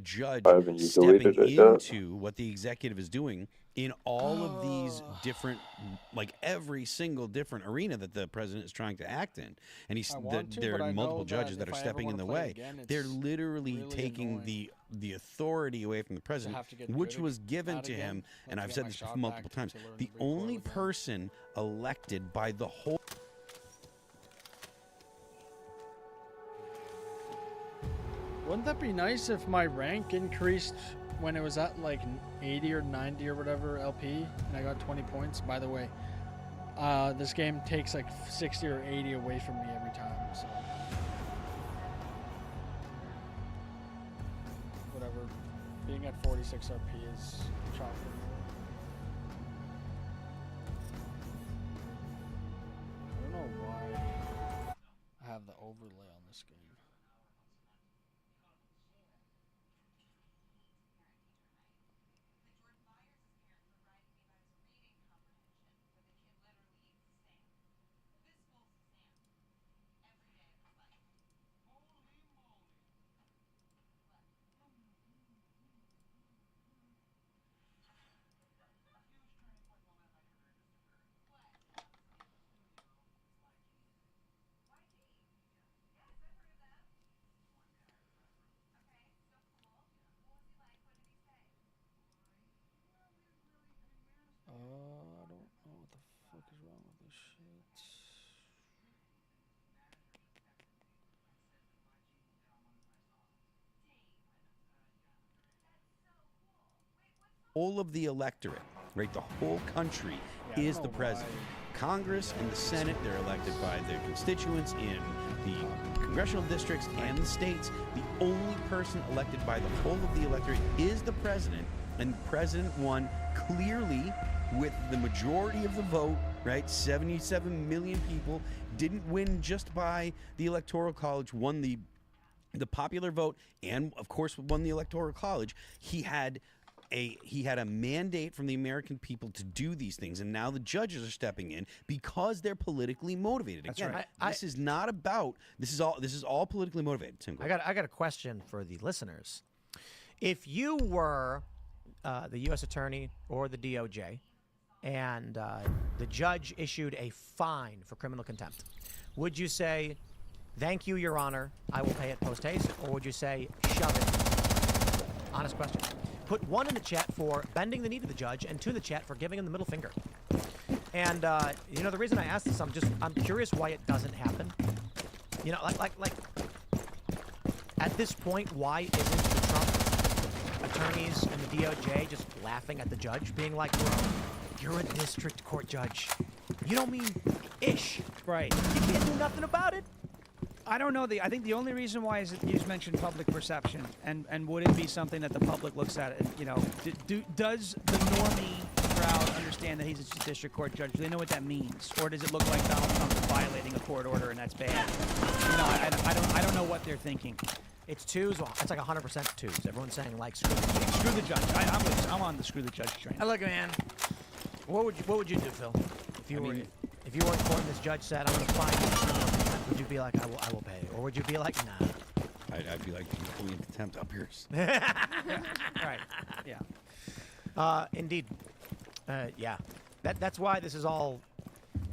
Judge Haven't you stepping deleted it yet? into what the executive is doing in all of these different, like every single different arena that the president is trying to act in, and there are multiple judges that are stepping in the way. They're literally taking the authority away from the president, which was given to him. And I've said this multiple times: the only person elected by the whole. Wouldn't that be nice if my rank increased when it was at like 80 or 90 or whatever LP and I got 20 points? By the way, this game takes like 60 or 80 away from me every time, so whatever. Being at 46 RP is chopping. I don't know why I have the overlay on this game. whole of the electorate, right? The whole country is the president. Congress and the Senate, they're elected by their constituents in the congressional districts and the states. The only person elected by the whole of the electorate is the president, and the president won clearly with the majority of the vote, right? 77 million people, didn't win just by the Electoral College, won the popular vote, and of course won the Electoral College. He had a mandate from the American people to do these things, and now the judges are stepping in because they're politically motivated. That's Again, right. this is not about this is all politically motivated. Tim, I got a question for the listeners. If you were the U.S. Attorney or the DOJ, and the judge issued a fine for criminal contempt, would you say, "Thank you, Your Honor, I will pay it post haste," or would you say, "Shove it"? Honest question. Put 1 in the chat for bending the knee to the judge, and 2 in the chat for giving him the middle finger. And you know, the reason I asked this, I'm curious why it doesn't happen. You know, like at this point, why isn't the Trump attorneys and the DOJ just laughing at the judge, being like, "Bro, you're a district court judge. You don't mean ish. Right. You can't do nothing about it." I don't know. I think the only reason why is that you just mentioned public perception, and would it be something that the public looks at? And, you know, does the normie crowd understand that he's a district court judge? Do they know what that means, or does it look like Donald Trump is violating a court order and that's bad? You know, I don't know what they're thinking. It's twos. It's like 100% twos. Everyone's saying like screw the judge. I'm on the screw the judge train. Look, man. What would you do, Phil? If you were in court and this judge said, "I'm going to fine you," would you be like, I will pay," or would you be like, "Nah"? I'd be like, "You in contempt up yours." Right. Yeah. Indeed. Yeah. That's why this is all.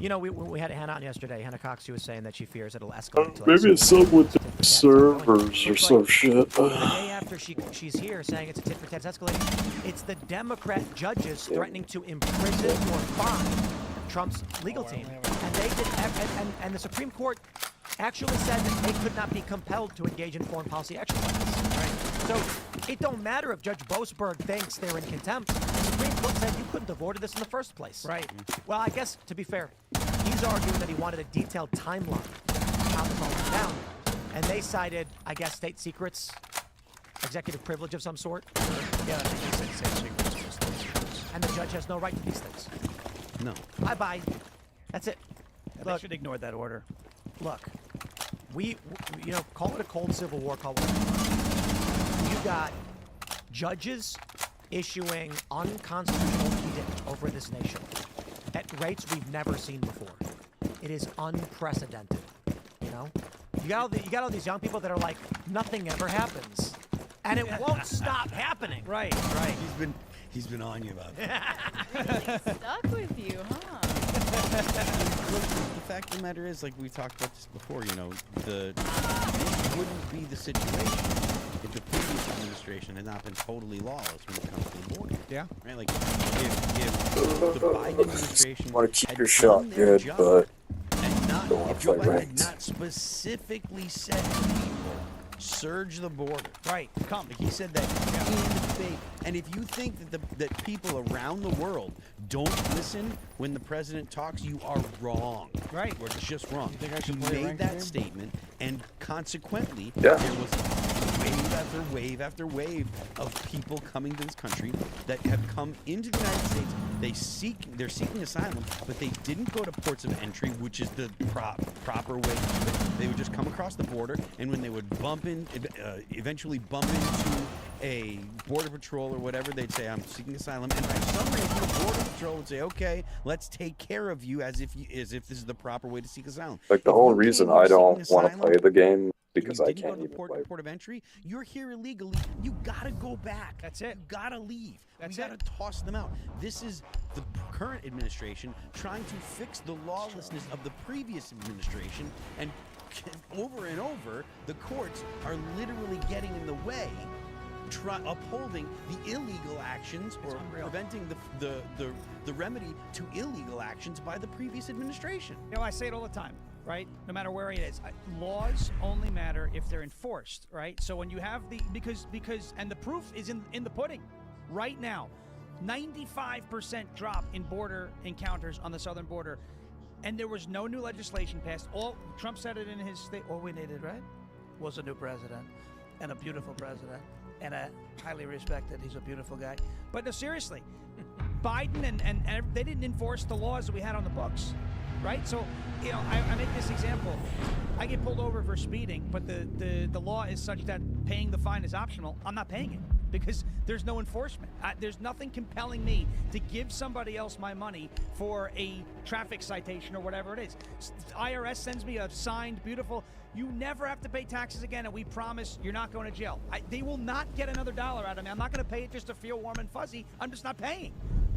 You know, we had Hannah on yesterday. Hannah Cox, she was saying that she fears it'll escalate. Maybe it's something with the servers or some shit. The day after she's here saying it's a tit for tat, it's escalating. It's the Democrat judges threatening to imprison or fine Trump's legal team, and they did. And the Supreme Court actually said that they could not be compelled to engage in foreign policy exercises. Right. So it don't matter if Judge Boasberg thinks they're in contempt. The Supreme Court said you couldn't have ordered this in the first place. Right. Well, I guess, to be fair, he's arguing that he wanted a detailed timeline of how this all went down. And they cited, I guess, state secrets, executive privilege of some sort. Yeah, I think he said state secrets. And the judge has no right to these things. No. Bye-bye. That's it. Yeah, they should ignore that order. Look, we call it a cold civil war, call it whatever. You got judges issuing unconstitutional edict over this nation at rates we've never seen before. It is unprecedented. You know, you got all these young people that are like, nothing ever happens, and it won't stop happening. Right. He's been on you about that. Really stuck with you, huh? The fact of the matter is, like we talked about this before, you know, this wouldn't be the situation if the previous administration had not been totally lawless when it comes to the border. Yeah. Right? Like, if the Biden administration want to keep had your done shot their good, job but and not, don't want if to Joe fight Biden had ranked. not specifically said to people, surge the border. Right. Come. He said that in the debate. And if you think that people around the world don't listen when the president talks, you are wrong. Right. Or just wrong. You think I should He play a made ranked that game? statement, and consequently, Yeah. there was wave after wave after wave of people coming to this country that have come into the United States. They're seeking asylum, but they didn't go to ports of entry, which is the proper way. They would just come across the border, and when they would eventually bump into a border patrol or whatever, they'd say, "I'm seeking asylum," and for some reason, the border patrol would say, "Okay, let's take care of you as if this is the proper way to seek asylum." Like the If whole you reason came here I don't seeking want to asylum, play the game and because you I didn't go can't to the even play. port of entry, you're here illegally. You gotta go back. That's it. You gotta leave. That's we gotta toss them out. This is the current administration trying to fix the lawlessness of the previous administration, and over and over, the courts are literally getting in the way, upholding the illegal actions or preventing the remedy to illegal actions by the previous administration. You know, I say it all the time, right? No matter where it is, laws only matter if they're enforced, right? So when you have because and the proof is in the pudding. Right now, 95% drop in border encounters on the southern border, and there was no new legislation passed. All Trump said it in his state. All we needed, right, was a new president, and a beautiful president, and a highly respected. He's a beautiful guy. But no, seriously, Biden and they didn't enforce the laws that we had on the books, right? So, you know, I make this example. I get pulled over for speeding, but the law is such that paying the fine is optional. I'm not paying it because there's no enforcement. There's nothing compelling me to give somebody else my money for a traffic citation or whatever it is. IRS sends me a signed, beautiful, you never have to pay taxes again, and we promise you're not going to jail. They will not get another dollar out of me. I'm not going to pay it just to feel warm and fuzzy. I'm just not paying.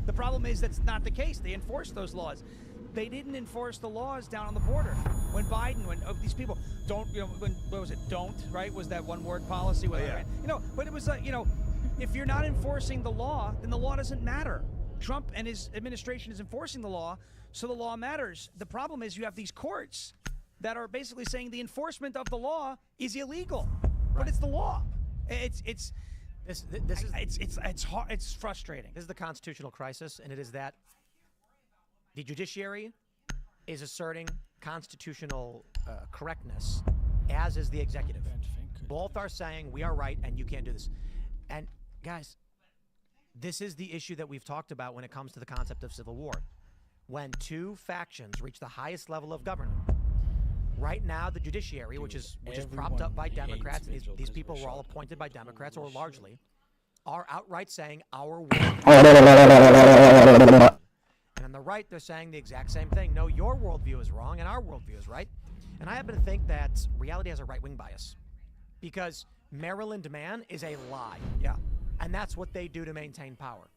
The problem is that's not the case. They enforce those laws. They didn't enforce the laws down on the border. When these people don't, you know, what was it? Don't, right? Was that one word policy? Yeah. You know, but it was like, you know, if you're not enforcing the law, then the law doesn't matter. Trump and his administration is enforcing the law, so the law matters. The problem is you have these courts that are basically saying the enforcement of the law is illegal, but it's the law. It's hard. It's frustrating. This is the constitutional crisis, and it is that the judiciary is asserting constitutional correctness, as is the executive. Both are saying we are right and you can't do this. And guys, this is the issue that we've talked about when it comes to the concept of civil war. When two factions reach the highest level of government, right now the judiciary, which is propped up by Democrats, these people were all appointed by Democrats, or largely, are outright saying our worldview. And on the right, they're saying the exact same thing. No, your worldview is wrong and our worldview is right. And I happen to think that reality has a right-wing bias, because Maryland man is a lie. Yeah. And that's what they do to maintain power.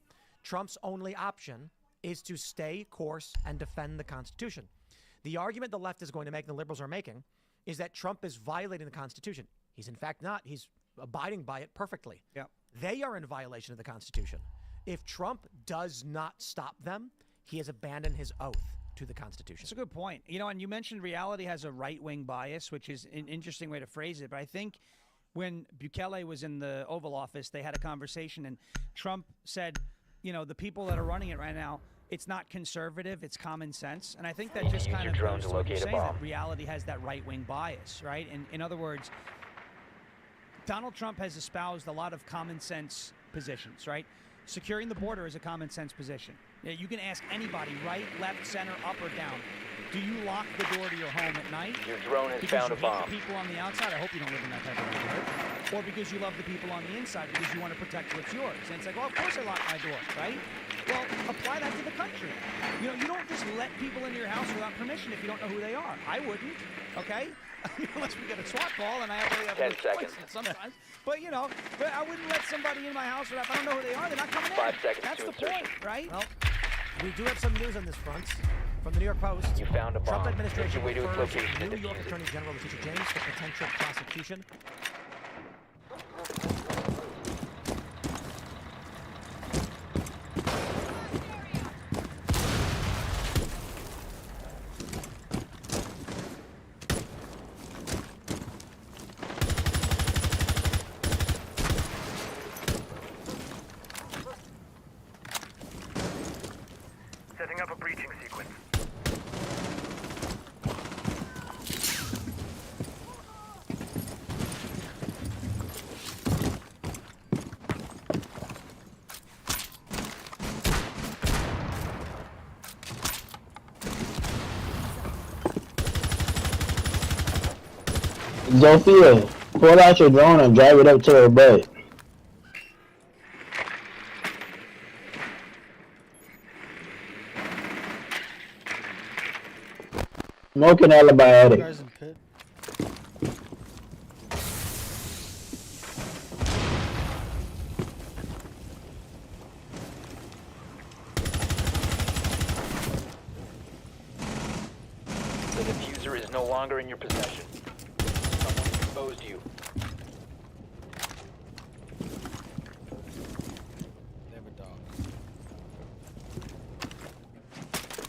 Trump's only option is to stay course and defend the Constitution. The argument the left is going to make, and the liberals are making, is that Trump is violating the Constitution. He's in fact not. He's abiding by it perfectly. Yeah. They are in violation of the Constitution. If Trump does not stop them, he has abandoned his oath to the Constitution. That's a good point. You know, and you mentioned reality has a right-wing bias, which is an interesting way to phrase it. But I think when Bukele was in the Oval Office, they had a conversation, and Trump said, you know, the people that are running it right now, it's not conservative, it's common sense. And I think that just kind of goes to what you're saying, that reality has that right-wing bias, right? And in other words, Donald Trump has espoused a lot of common sense positions, right? Securing the border is a common sense position. You can ask anybody, right, left, center, up, or down. Do you lock the door to your home at night? Your drone has because found a bomb. The people on the outside. I hope you don't live in that type of neighborhood. Or because you love the people on the inside because you want to protect what's yours. And it's like, well, of course I lock my door, right? Well, apply that to the country. You know, you don't just let people into your house without permission if you don't know who they are. I wouldn't, okay? Unless we get a SWAT call, and I really have 10 seconds. Sometimes. But, you know, I wouldn't let somebody in my house without, if I don't know who they are, they're not coming in. 5 seconds That's to the insertion. point, right? Well, we do have some news on this front from the New York Post. You found a bomb. Trump administration Make your way to its refers location and New York defuse it. Attorney General Letitia James for potential prosecution. Setting up a breaching sequence. Zofia, pull out your drone and drive it up to her butt. Smoking alibi addict. The diffuser is no longer in your possession. Someone exposed you. They have a dog.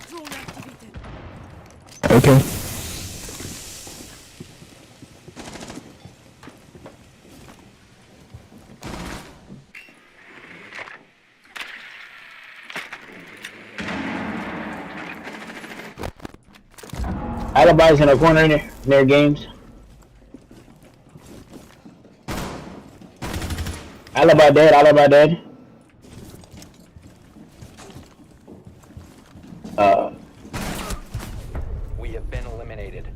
Drone activated. Okay. Alibi's in a corner near games. Alibi dead. We have been eliminated.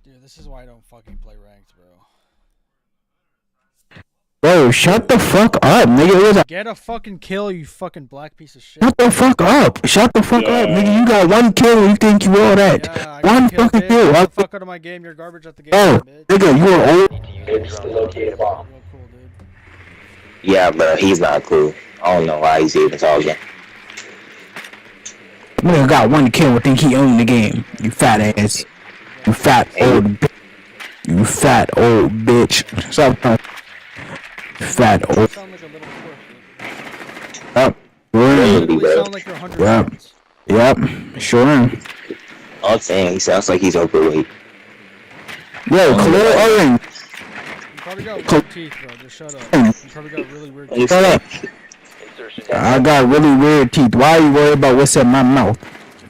Dude, this is why I don't fucking play ranked, bro. Bro, shut the fuck up, nigga. Get a fucking kill, you fucking black piece of shit. Shut the fuck up. Shut the fuck up, nigga. You got one kill. You think you all that? Yeah, One fucking kill. Get the fuck out of my game. You're garbage at the game, Oh, bitch. nigga, you are old. Yeah, bro, he's not cool. I don't know why he's even talking. Nigga got one kill and think he owned the game. You fat ass. You fat old bitch. You fat old bitch. Stop talking. Fat old. Yep. Yep. Sure am. All saying he sounds like he's overweight. Yo, Khalil Owen. You probably got weird teeth, bro. Just shut up. You probably got really weird teeth. Shut up. I got really weird teeth. Why are you worried about what's in my mouth?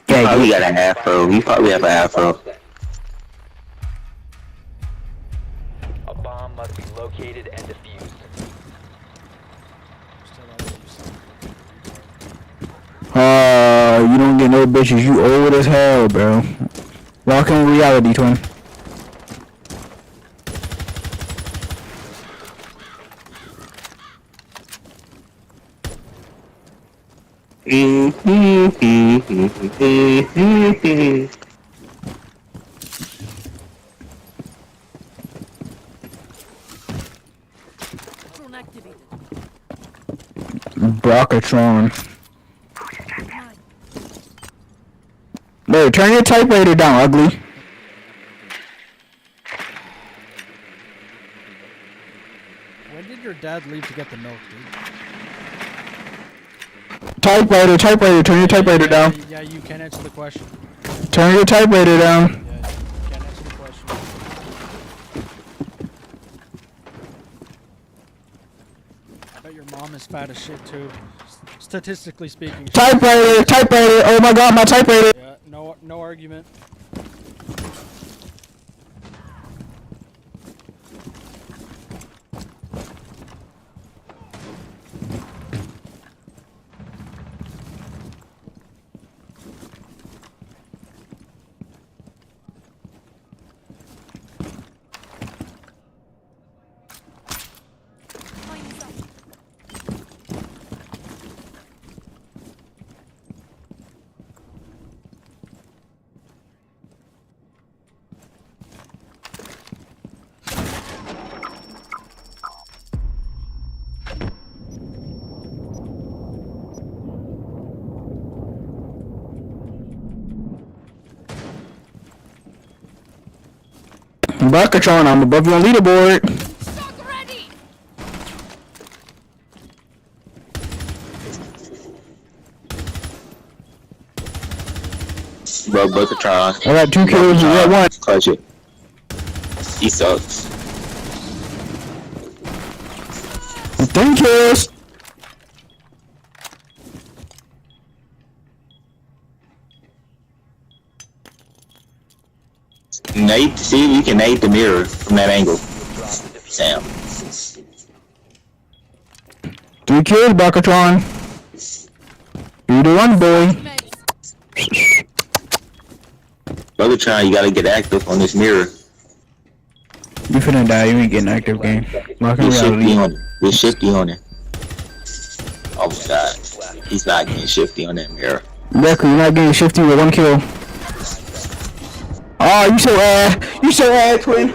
You probably got an afro. You probably have an afro. A bomb must be located and defused. You don't get no bitches. You old as hell, bro. Lock in reality, twin. Brockatron. No, turn your typewriter down, ugly. When did your dad leave to get the milk, dude? Typewriter, turn your typewriter down. Yeah, you can't answer the question. Turn your typewriter down. Yeah, you can't answer the question. I bet your mom is fat as shit too. Statistically speaking. Typewriter, oh my god, my typewriter. Yeah, no argument. Brockatron, I'm above you on leaderboard. Bro, Brockatron. I got 2 kills, you got 1. Clutch it. He sucks. 3 kills. Nate, see, you can nade the mirror from that angle. Sam. 3 kills, Brockatron. You the one, boy. Brockatron, you gotta get active on this mirror. You finna die, you ain't getting active game. Lock in Get shifty reality. on it. Get shifty on it. Oh my god. He's not getting shifty on that mirror. Exactly, you're not getting shifty with 1 kill. Oh, you so twin.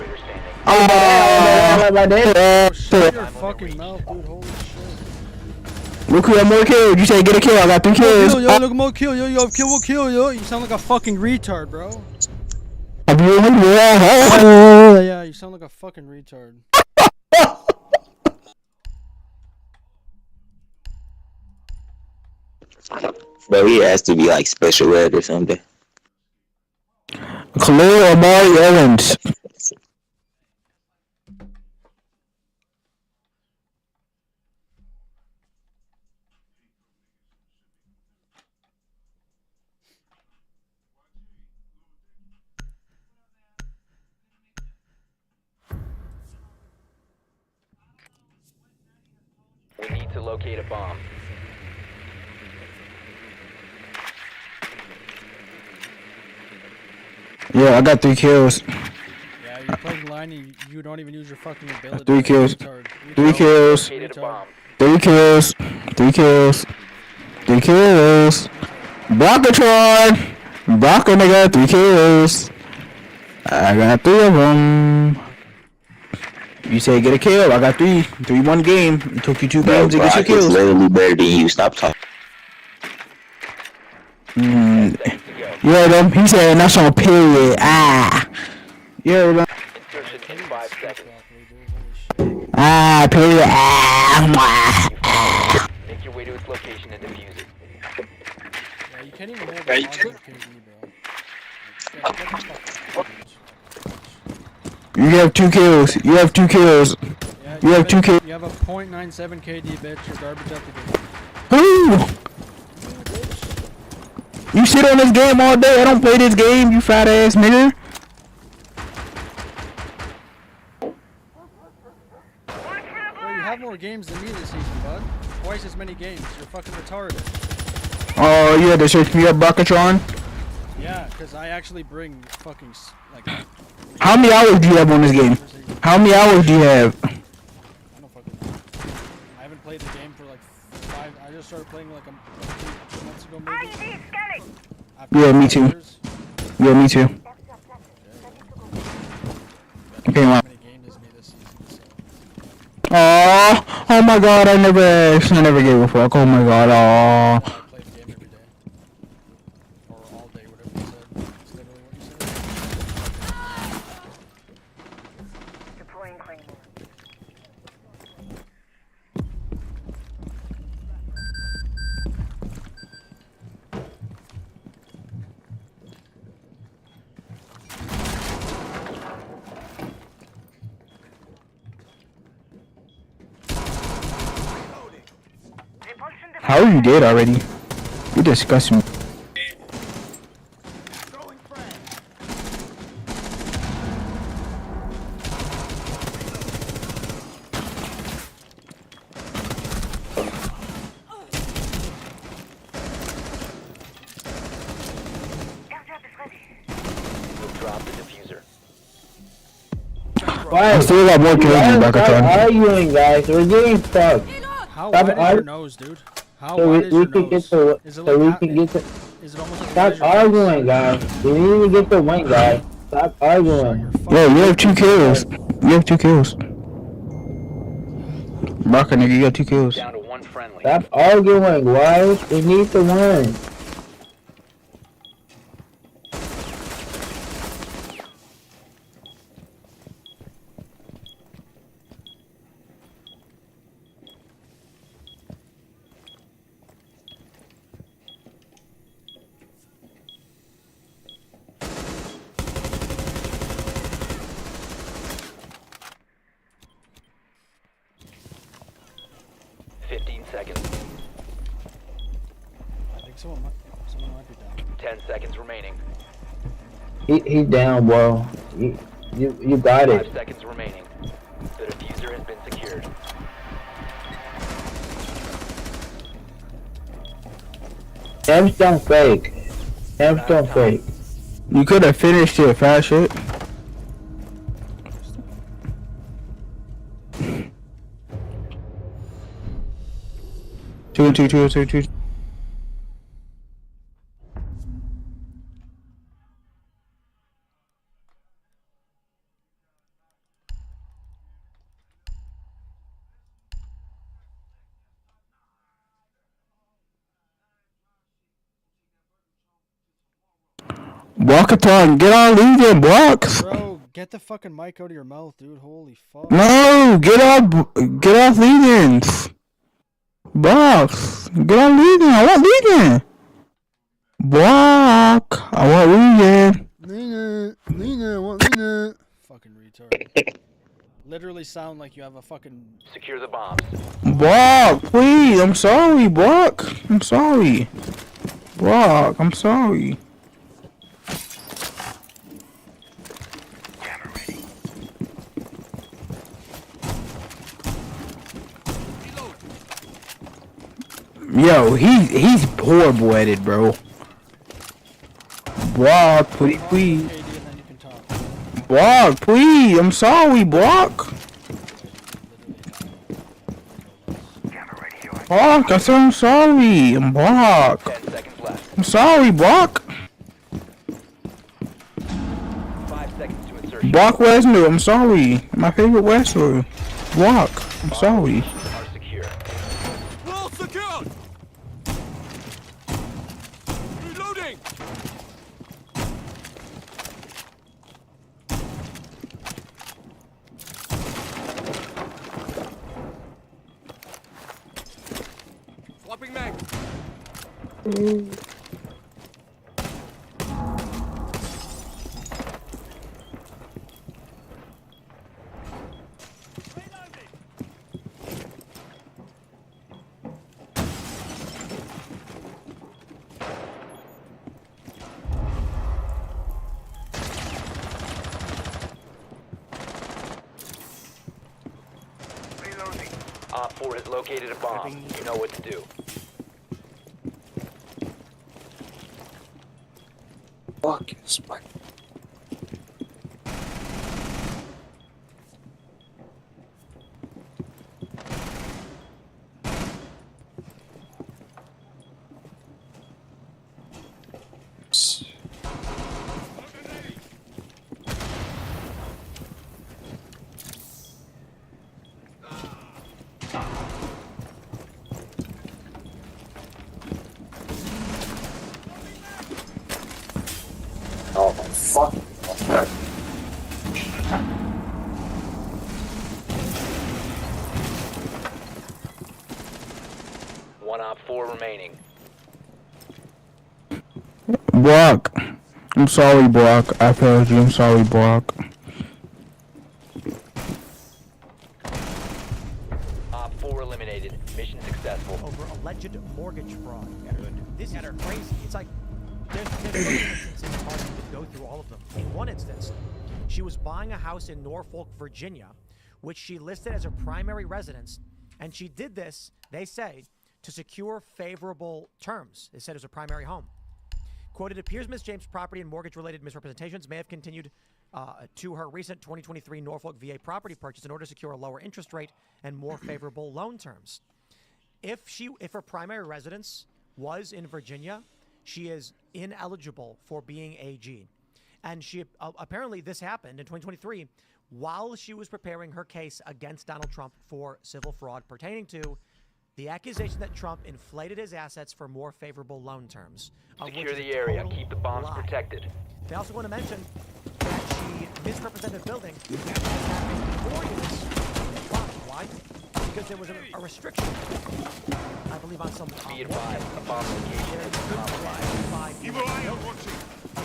Shut your fucking mouth, dude. Holy shit. Look who got more kills. You say get a kill, I got 3 kills. Yo, look, more kill, yo, kill, yo. You sound like a fucking retard, bro. Yeah, you sound like a fucking retard. Bro, he has to be like special ed or something. Khalil Amari Evans. We need to locate a bomb. Yeah, I got 3 kills. Yeah, you're playing line and you don't even use your fucking ability. 3 kills. Retard. 3 kills. Retard. 3 kills. 3 kills. 3 kills. Blockatron. Blocker nigga, 3 kills. I got 3 of them. You say get a kill, I got 3. 3-1 game. It took you 2 games to get your kills. Literally better than you. Stop talking. You heard him? He said that's on period. Ah. You heard him? Insertion in 5 seconds. Ah, period. Ah. Make your way to its location and defuse it. Yeah, you can't even hold the KD, bro. You have 2 kills. You have 2 kills. Yeah, you have 2 kills. You have a .97 KD, bitch. You're garbage up the game. Who? You sit on this game all day. I don't play this game, you fat ass nigga. Bro, you have more games than me this season, bud. Twice as many games. You're fucking retarded. Oh, you had to search me up, Bakatron? Yeah, because I actually bring fucking, like... How many hours do you have on this game? How many hours do you have? I don't fucking know. I haven't played the game for like 5... I just started playing like 2 months ago, maybe. Yeah, me too. Yeah, me too. Okay, wow. Oh my god, I never gave a fuck. Oh my god, oh. How are you dead already? You disgust me. Drop the diffuser. I still got more kills than Bakatron. Arguing, guys. We're getting fucked. How wide is your nose, dude? How wide is your nose? Is it like is it almost like Stop arguing, guys. We need to get the win, guys. Stop arguing. Yo, you have 2 kills. You have 2 kills. Baka nigga, you got 2 kills. Down to 1 friendly. Stop arguing, guys. We need to win. Someone might be down. 10 seconds remaining. He's down, bro. You got it. 5 seconds remaining. The diffuser has been secured. Temps don't fake. Temps don't fake. You could have finished it, fast shit. Two. Walkathon, get on Legion, blocks. Bro, get the fucking mic out of your mouth, dude. Holy fuck. No, get off Legions. Box. Get on Legion. I want Legion. Block. I want Legion. Lena, I want Lena. Fucking retard. Literally sound like you have a fucking. Secure the bombs. Block, please. I'm sorry, Block. I'm sorry. Block, I'm sorry. Yo, he's horrible at it, bro. Block, please. Block, please. I'm sorry, Block. Block, I said I'm sorry. I'm Block. 10 seconds left. I'm sorry, Block. 5 seconds to insertion. Block Lesnar, I'm sorry. My favorite wrestler. Block, I'm sorry. Are secure. Wall secured! Reloading! Swapping mag. Op 4 has located a bomb. You know what to do. Fuck is my. Oh my fucking god. One Op 4 remaining. Block. I'm sorry, Block. I failed you. I'm sorry, Block. Op 4 eliminated. Mission successful. Over alleged mortgage fraud. This is crazy. It's like there's instances it's hard to go through all of them. In one instance, she was buying a house in Norfolk, Virginia, which she listed as her primary residence, and she did this, they say, to secure favorable terms. They said it was her primary home. Quote, it appears Ms. James' property and mortgage-related misrepresentations may have continued to her recent 2023 Norfolk VA property purchase in order to secure a lower interest rate and more favorable loan terms. If her primary residence was in Virginia, she is ineligible for being AG. And she apparently this happened in 2023 while she was preparing her case against Donald Trump for civil fraud pertaining to the accusation that Trump inflated his assets for more favorable loan terms. Secure the area. Keep the bombs protected. They also want to mention that she misrepresented the building as having 4 units. Why? Because there was a restriction, I believe, on some. Be advised, a bomb location is compromised. In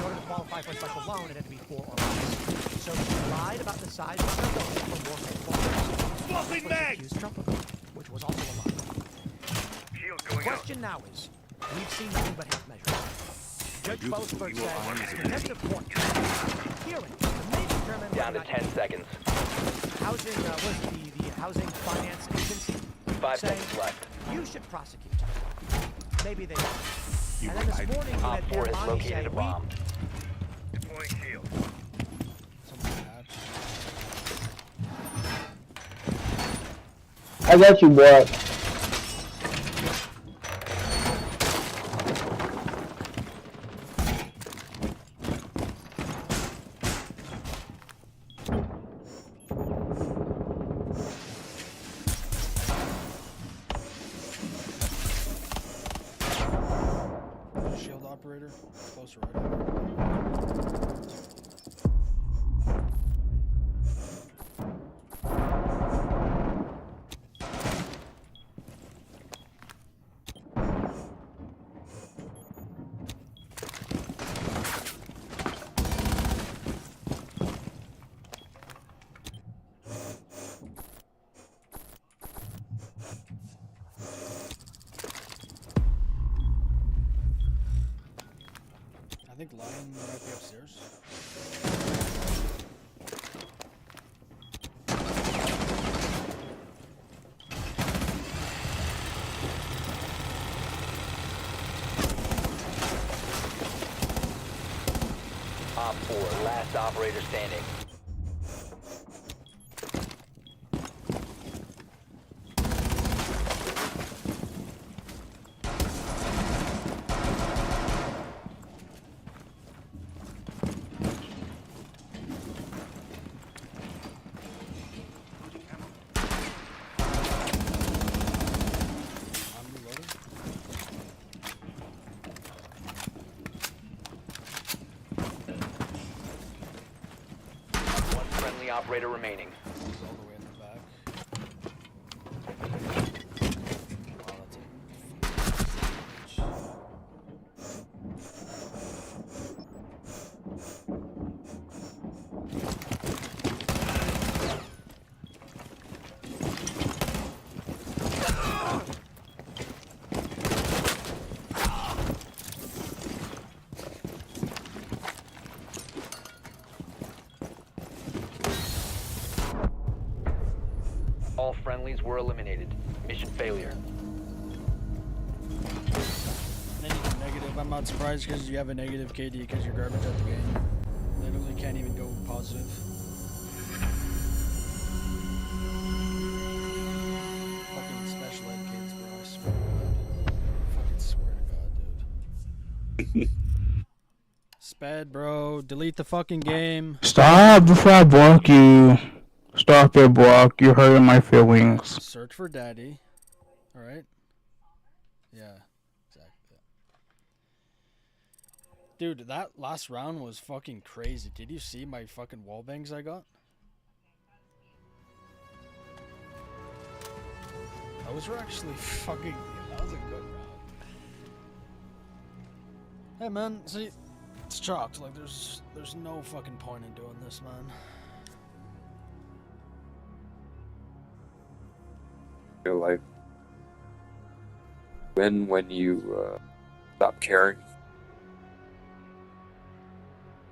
order to qualify for a special loan, it had to be 4 or less. So she lied about the size of her building for more favorable terms. Accused Trump of it, which was also a lie. The question now is, we've seen nothing but half measures. Judge Boasberg said, contempt of court. Hearing, the may determine down to 10 seconds. Housing, the Housing Finance Agency 5 saying, seconds left. you should prosecute. Maybe they will. And then this morning, Op 4 has located a bomb. Deploying shield. I got you, boy. Shield operator, closer right. upstairs. Op 4, last operator standing. One friendly operator remaining. All the way in the back. Wow, that's a All friendlies were eliminated. Mission failure. Anything negative, I'm not surprised because you have a negative KD because you're garbage at the game. Literally can't even go positive. Fucking special ed kids, bro. I swear to God. Fucking swear to God, dude. Sped, bro. Delete the fucking game. Stop before I block you. Stop it, block. You're hurting my feelings. Search for daddy. Alright? Yeah, exactly. Dude, that last round was fucking crazy. Did you see my fucking wall bangs I got? Those were actually fucking... That was a good round. Hey man, see, it's chalked. Like, there's no fucking point in doing this, man. Feel like when you stop caring.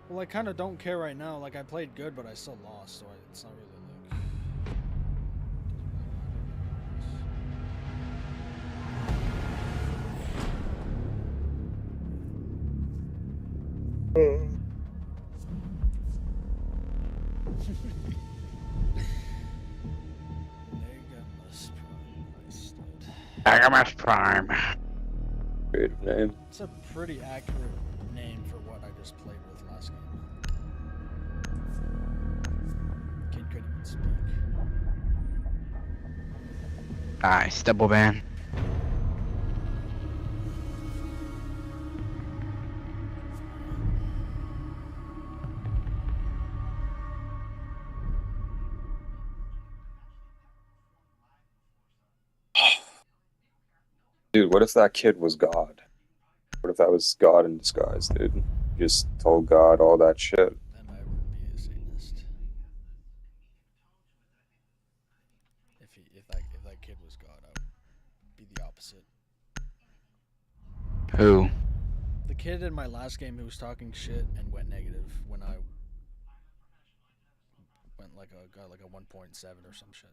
Well, I kind of don't care right now. Like, I played good, but I still lost, so it's not really Agamas Prime. Creative name. It's a pretty accurate name for what I just played with last game. Kid couldn't even speak. Nice, double ban. Dude, what if that kid was God? What if that was God in disguise, dude? Just told God all that shit. Then I would be a Satanist. If that kid was God, I would be the opposite. Who? The kid in my last game who was talking shit and went negative when I went got like a 1.7 or some shit.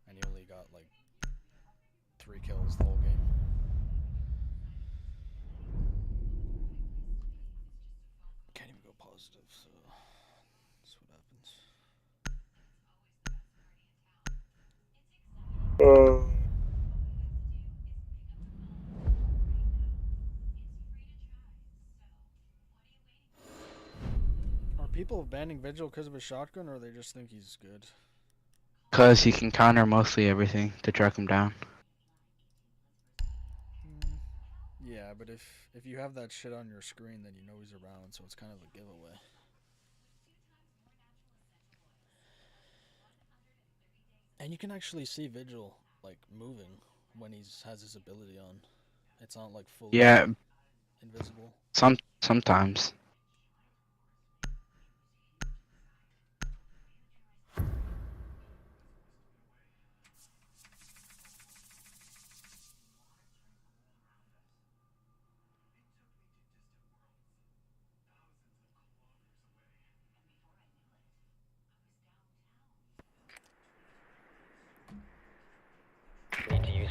And he only got like 3 kills the whole game. Can't even go positive, so that's what happens. Are people banning Vigil because of his shotgun, or they just think he's good? Because he can counter mostly everything to track him down. Yeah, but if you have that shit on your screen, then you know he's around, so it's kind of a giveaway. And you can actually see Vigil like moving when he has his ability on. It's not like fully invisible. Sometimes.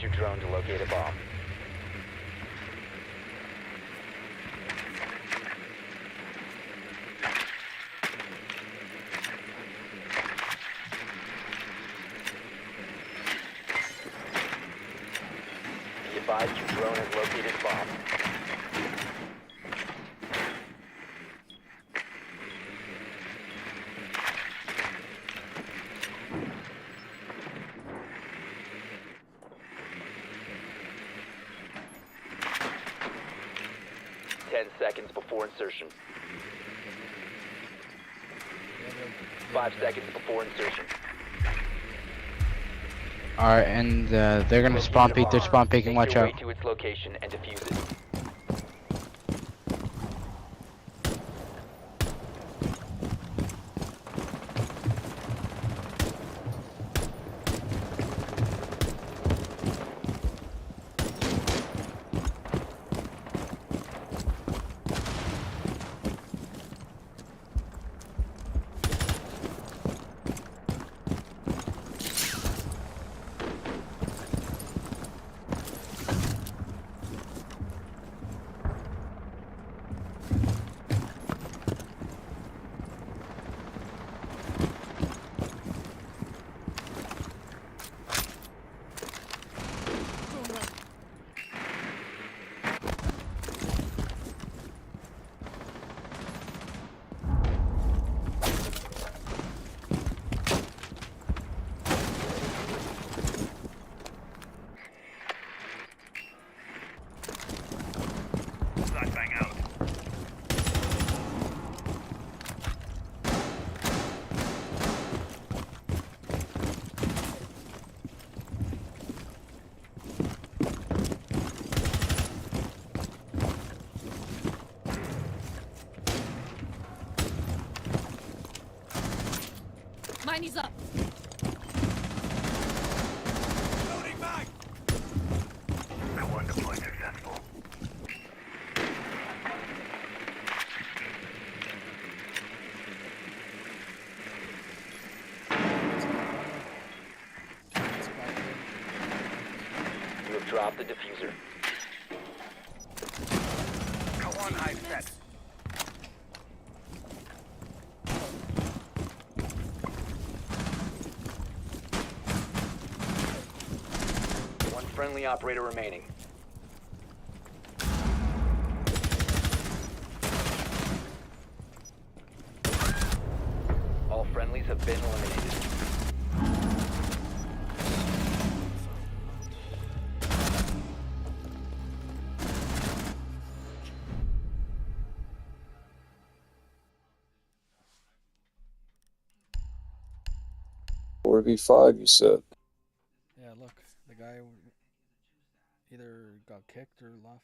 your drone to locate a bomb. Be advised your drone has located a bomb. Seconds before insertion. 5 seconds before insertion. Alright, and they're gonna spawn peek. They're spawn peeking. Watch out. Make your way to its location and defuse it. Mine is up. Loading mag. One deploy successful. You have dropped the diffuser. Go on, high set. One friendly operator remaining. All friendlies have been eliminated. Four v 5, you said. Yeah, look, the guy either got kicked or left.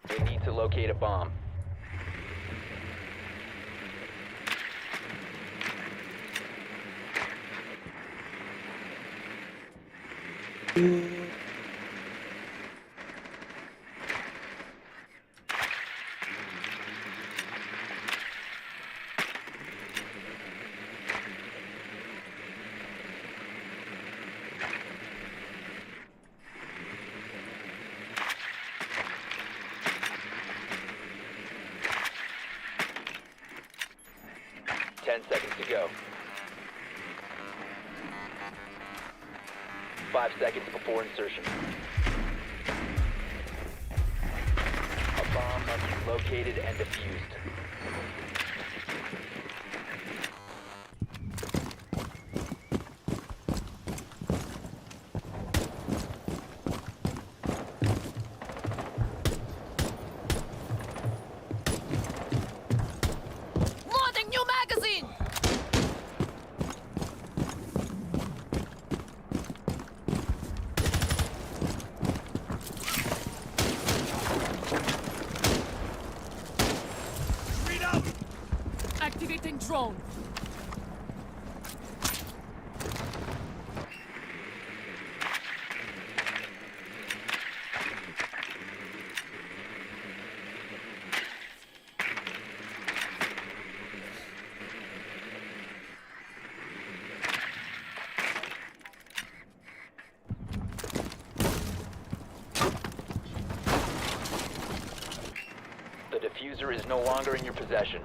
They need to locate a bomb. Seconds to go. 5 seconds before insertion. A bomb must be located and defused. Loading new magazine. Moving drone. The diffuser is no longer in your possession.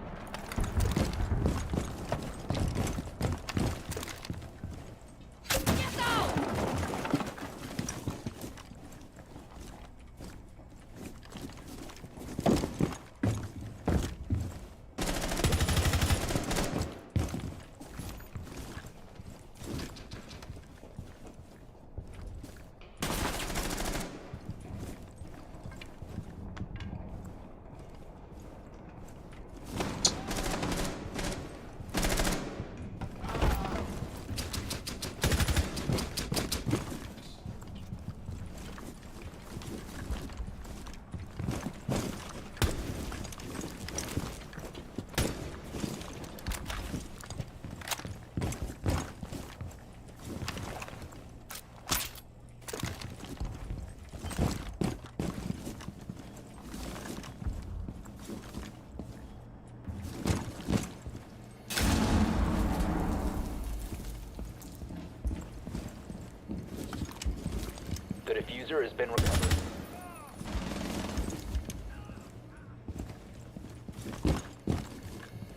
The diffuser has been recovered.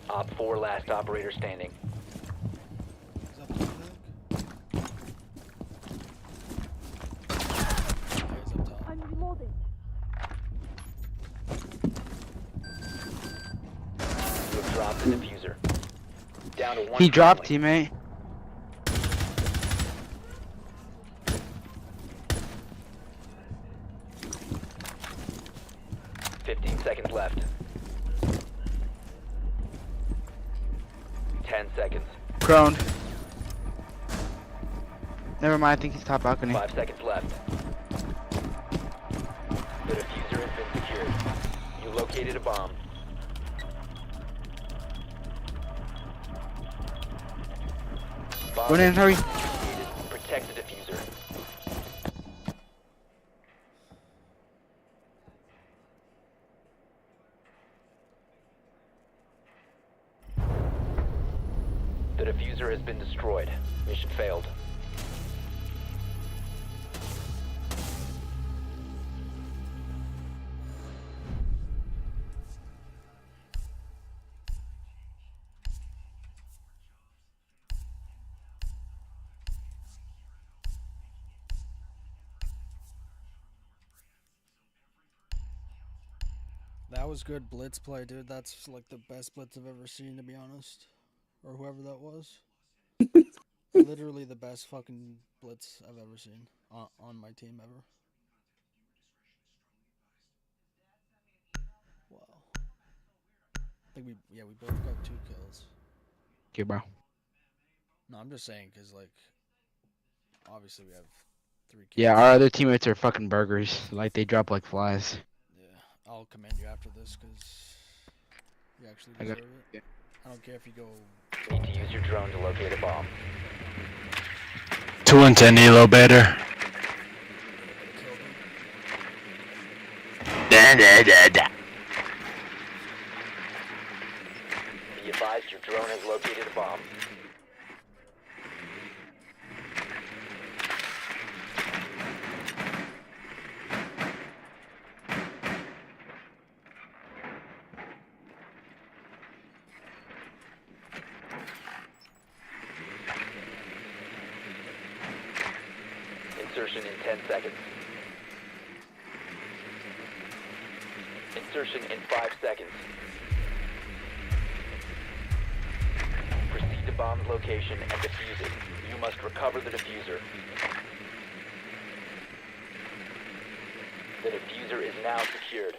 Op 4, last operator standing. I'm reloading. You have dropped the diffuser. Down to one. He dropped, friendly. teammate. Seconds left. 10 seconds. Ground. Never mind, I think he's top balcony. 5 seconds left. The diffuser has been secured. You located a bomb. Bomb Run in, hurry. located. Protect the diffuser. The diffuser has been destroyed. Mission failed. That was good blitz play, dude. That's like the best blitz I've ever seen, to be honest. Or whoever that was. Literally the best fucking blitz I've ever seen on my team ever. Wow. I think we both got 2 kills. Okay, bro. No, I'm just saying, because, like, obviously we have 3 kills. Yeah, our other teammates are fucking burgers. Like, they drop like flies. Yeah, I'll commend you after this, because you actually I got deserve it. I don't care if you go... Need to use your drone to locate a bomb. 2 and 10 elo better. Be advised your drone has located a bomb. Insertion in 10 seconds. Insertion in 5 seconds. Proceed to bomb's location and defuse it. You must recover the diffuser. The diffuser is now secured.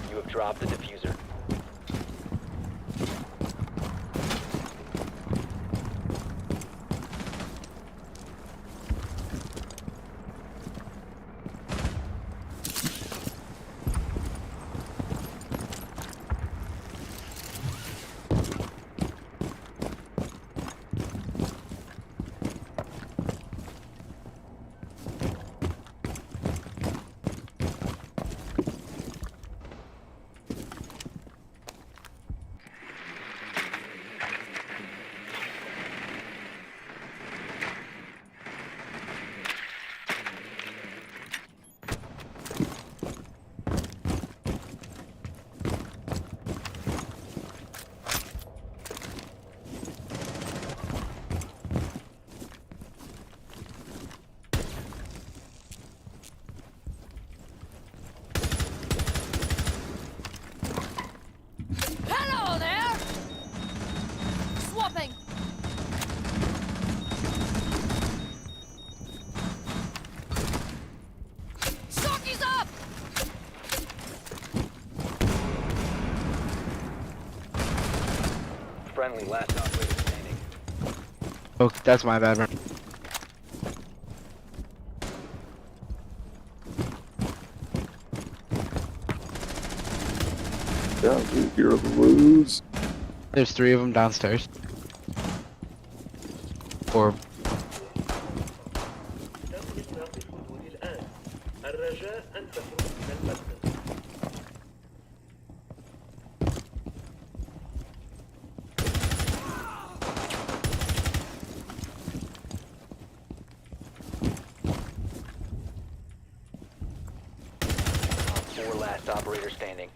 You have dropped the diffuser. Friendly, last operator standing. Oh, that's my bad, man. Yeah, we hear the lose. There's 3 of them downstairs. Or الرجاء أن تخرج من المسجد. Four last operator standing.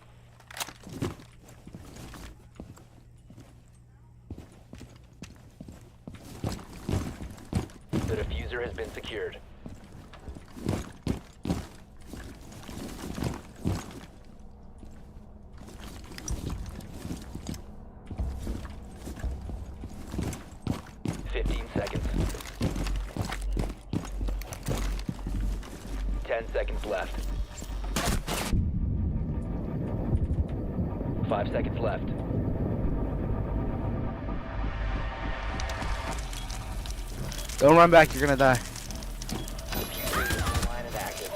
The diffuser has been secured. Seconds left. 5 seconds left. don't run back, you're gonna die.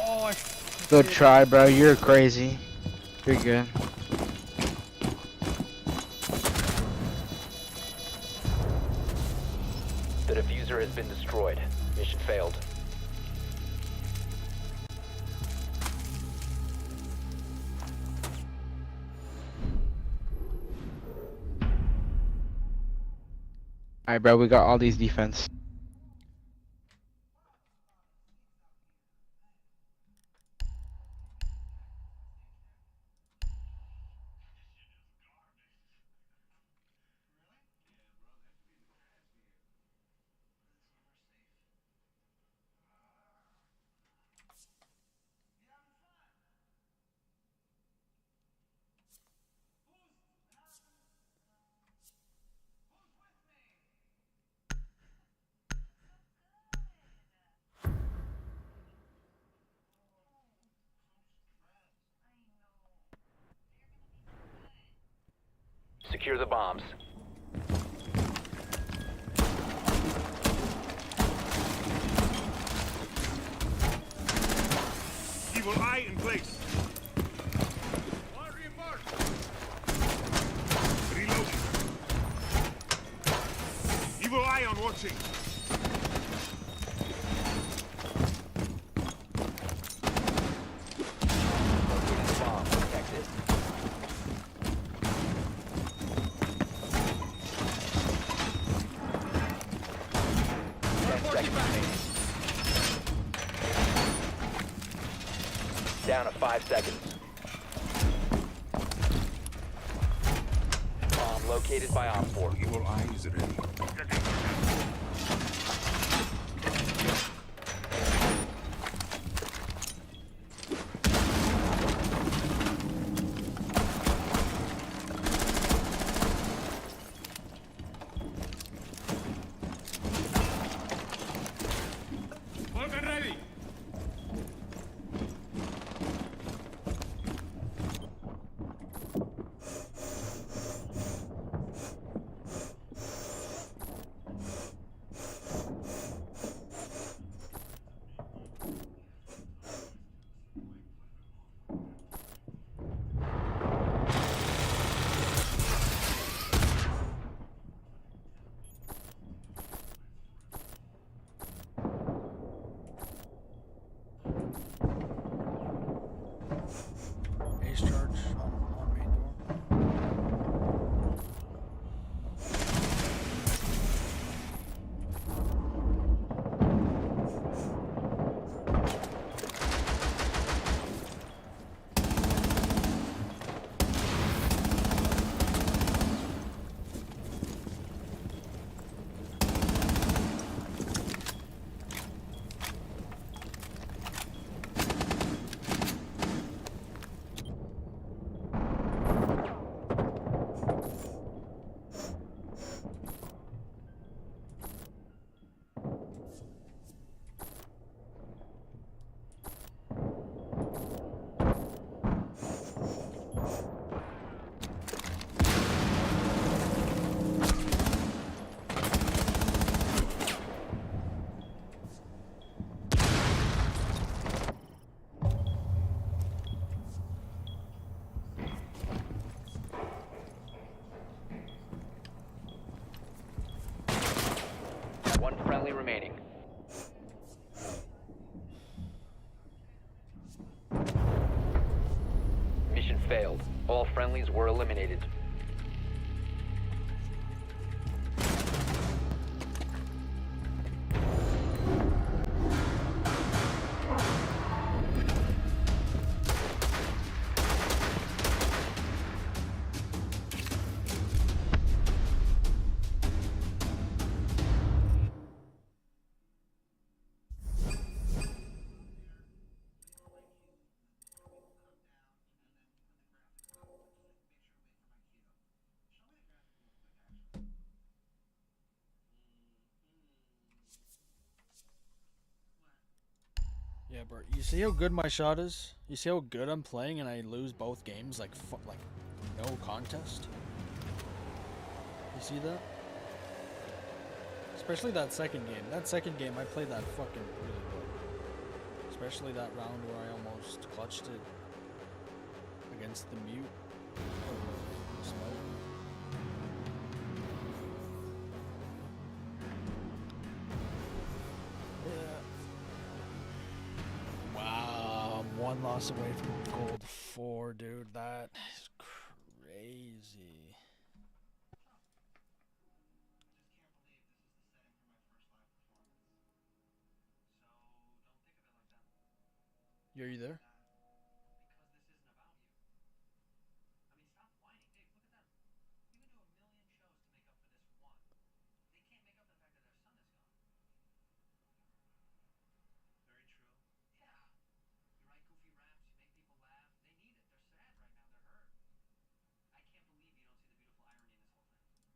Oh, Good try, bro. You're crazy. You're good. The diffuser has been destroyed. Mission failed. Alright, bro. We got all these defense. Secure the bombs. Evil eye in place. Reloading. Evil eye on watching. Bomb protected. Down to 5 seconds. Bomb located by Op 4. Evil eye is ready. Vulcan ready. friendly remaining. Mission failed. All friendlies were eliminated. Yeah, bro. You see how good my shot is? You see how good I'm playing, and I lose both games like no contest. You see that? Especially that second game. That second game, I played that fucking really good. Especially that round where I almost clutched it against the mute. Wow, I'm one loss away from gold 4, dude. That is crazy. Are you there?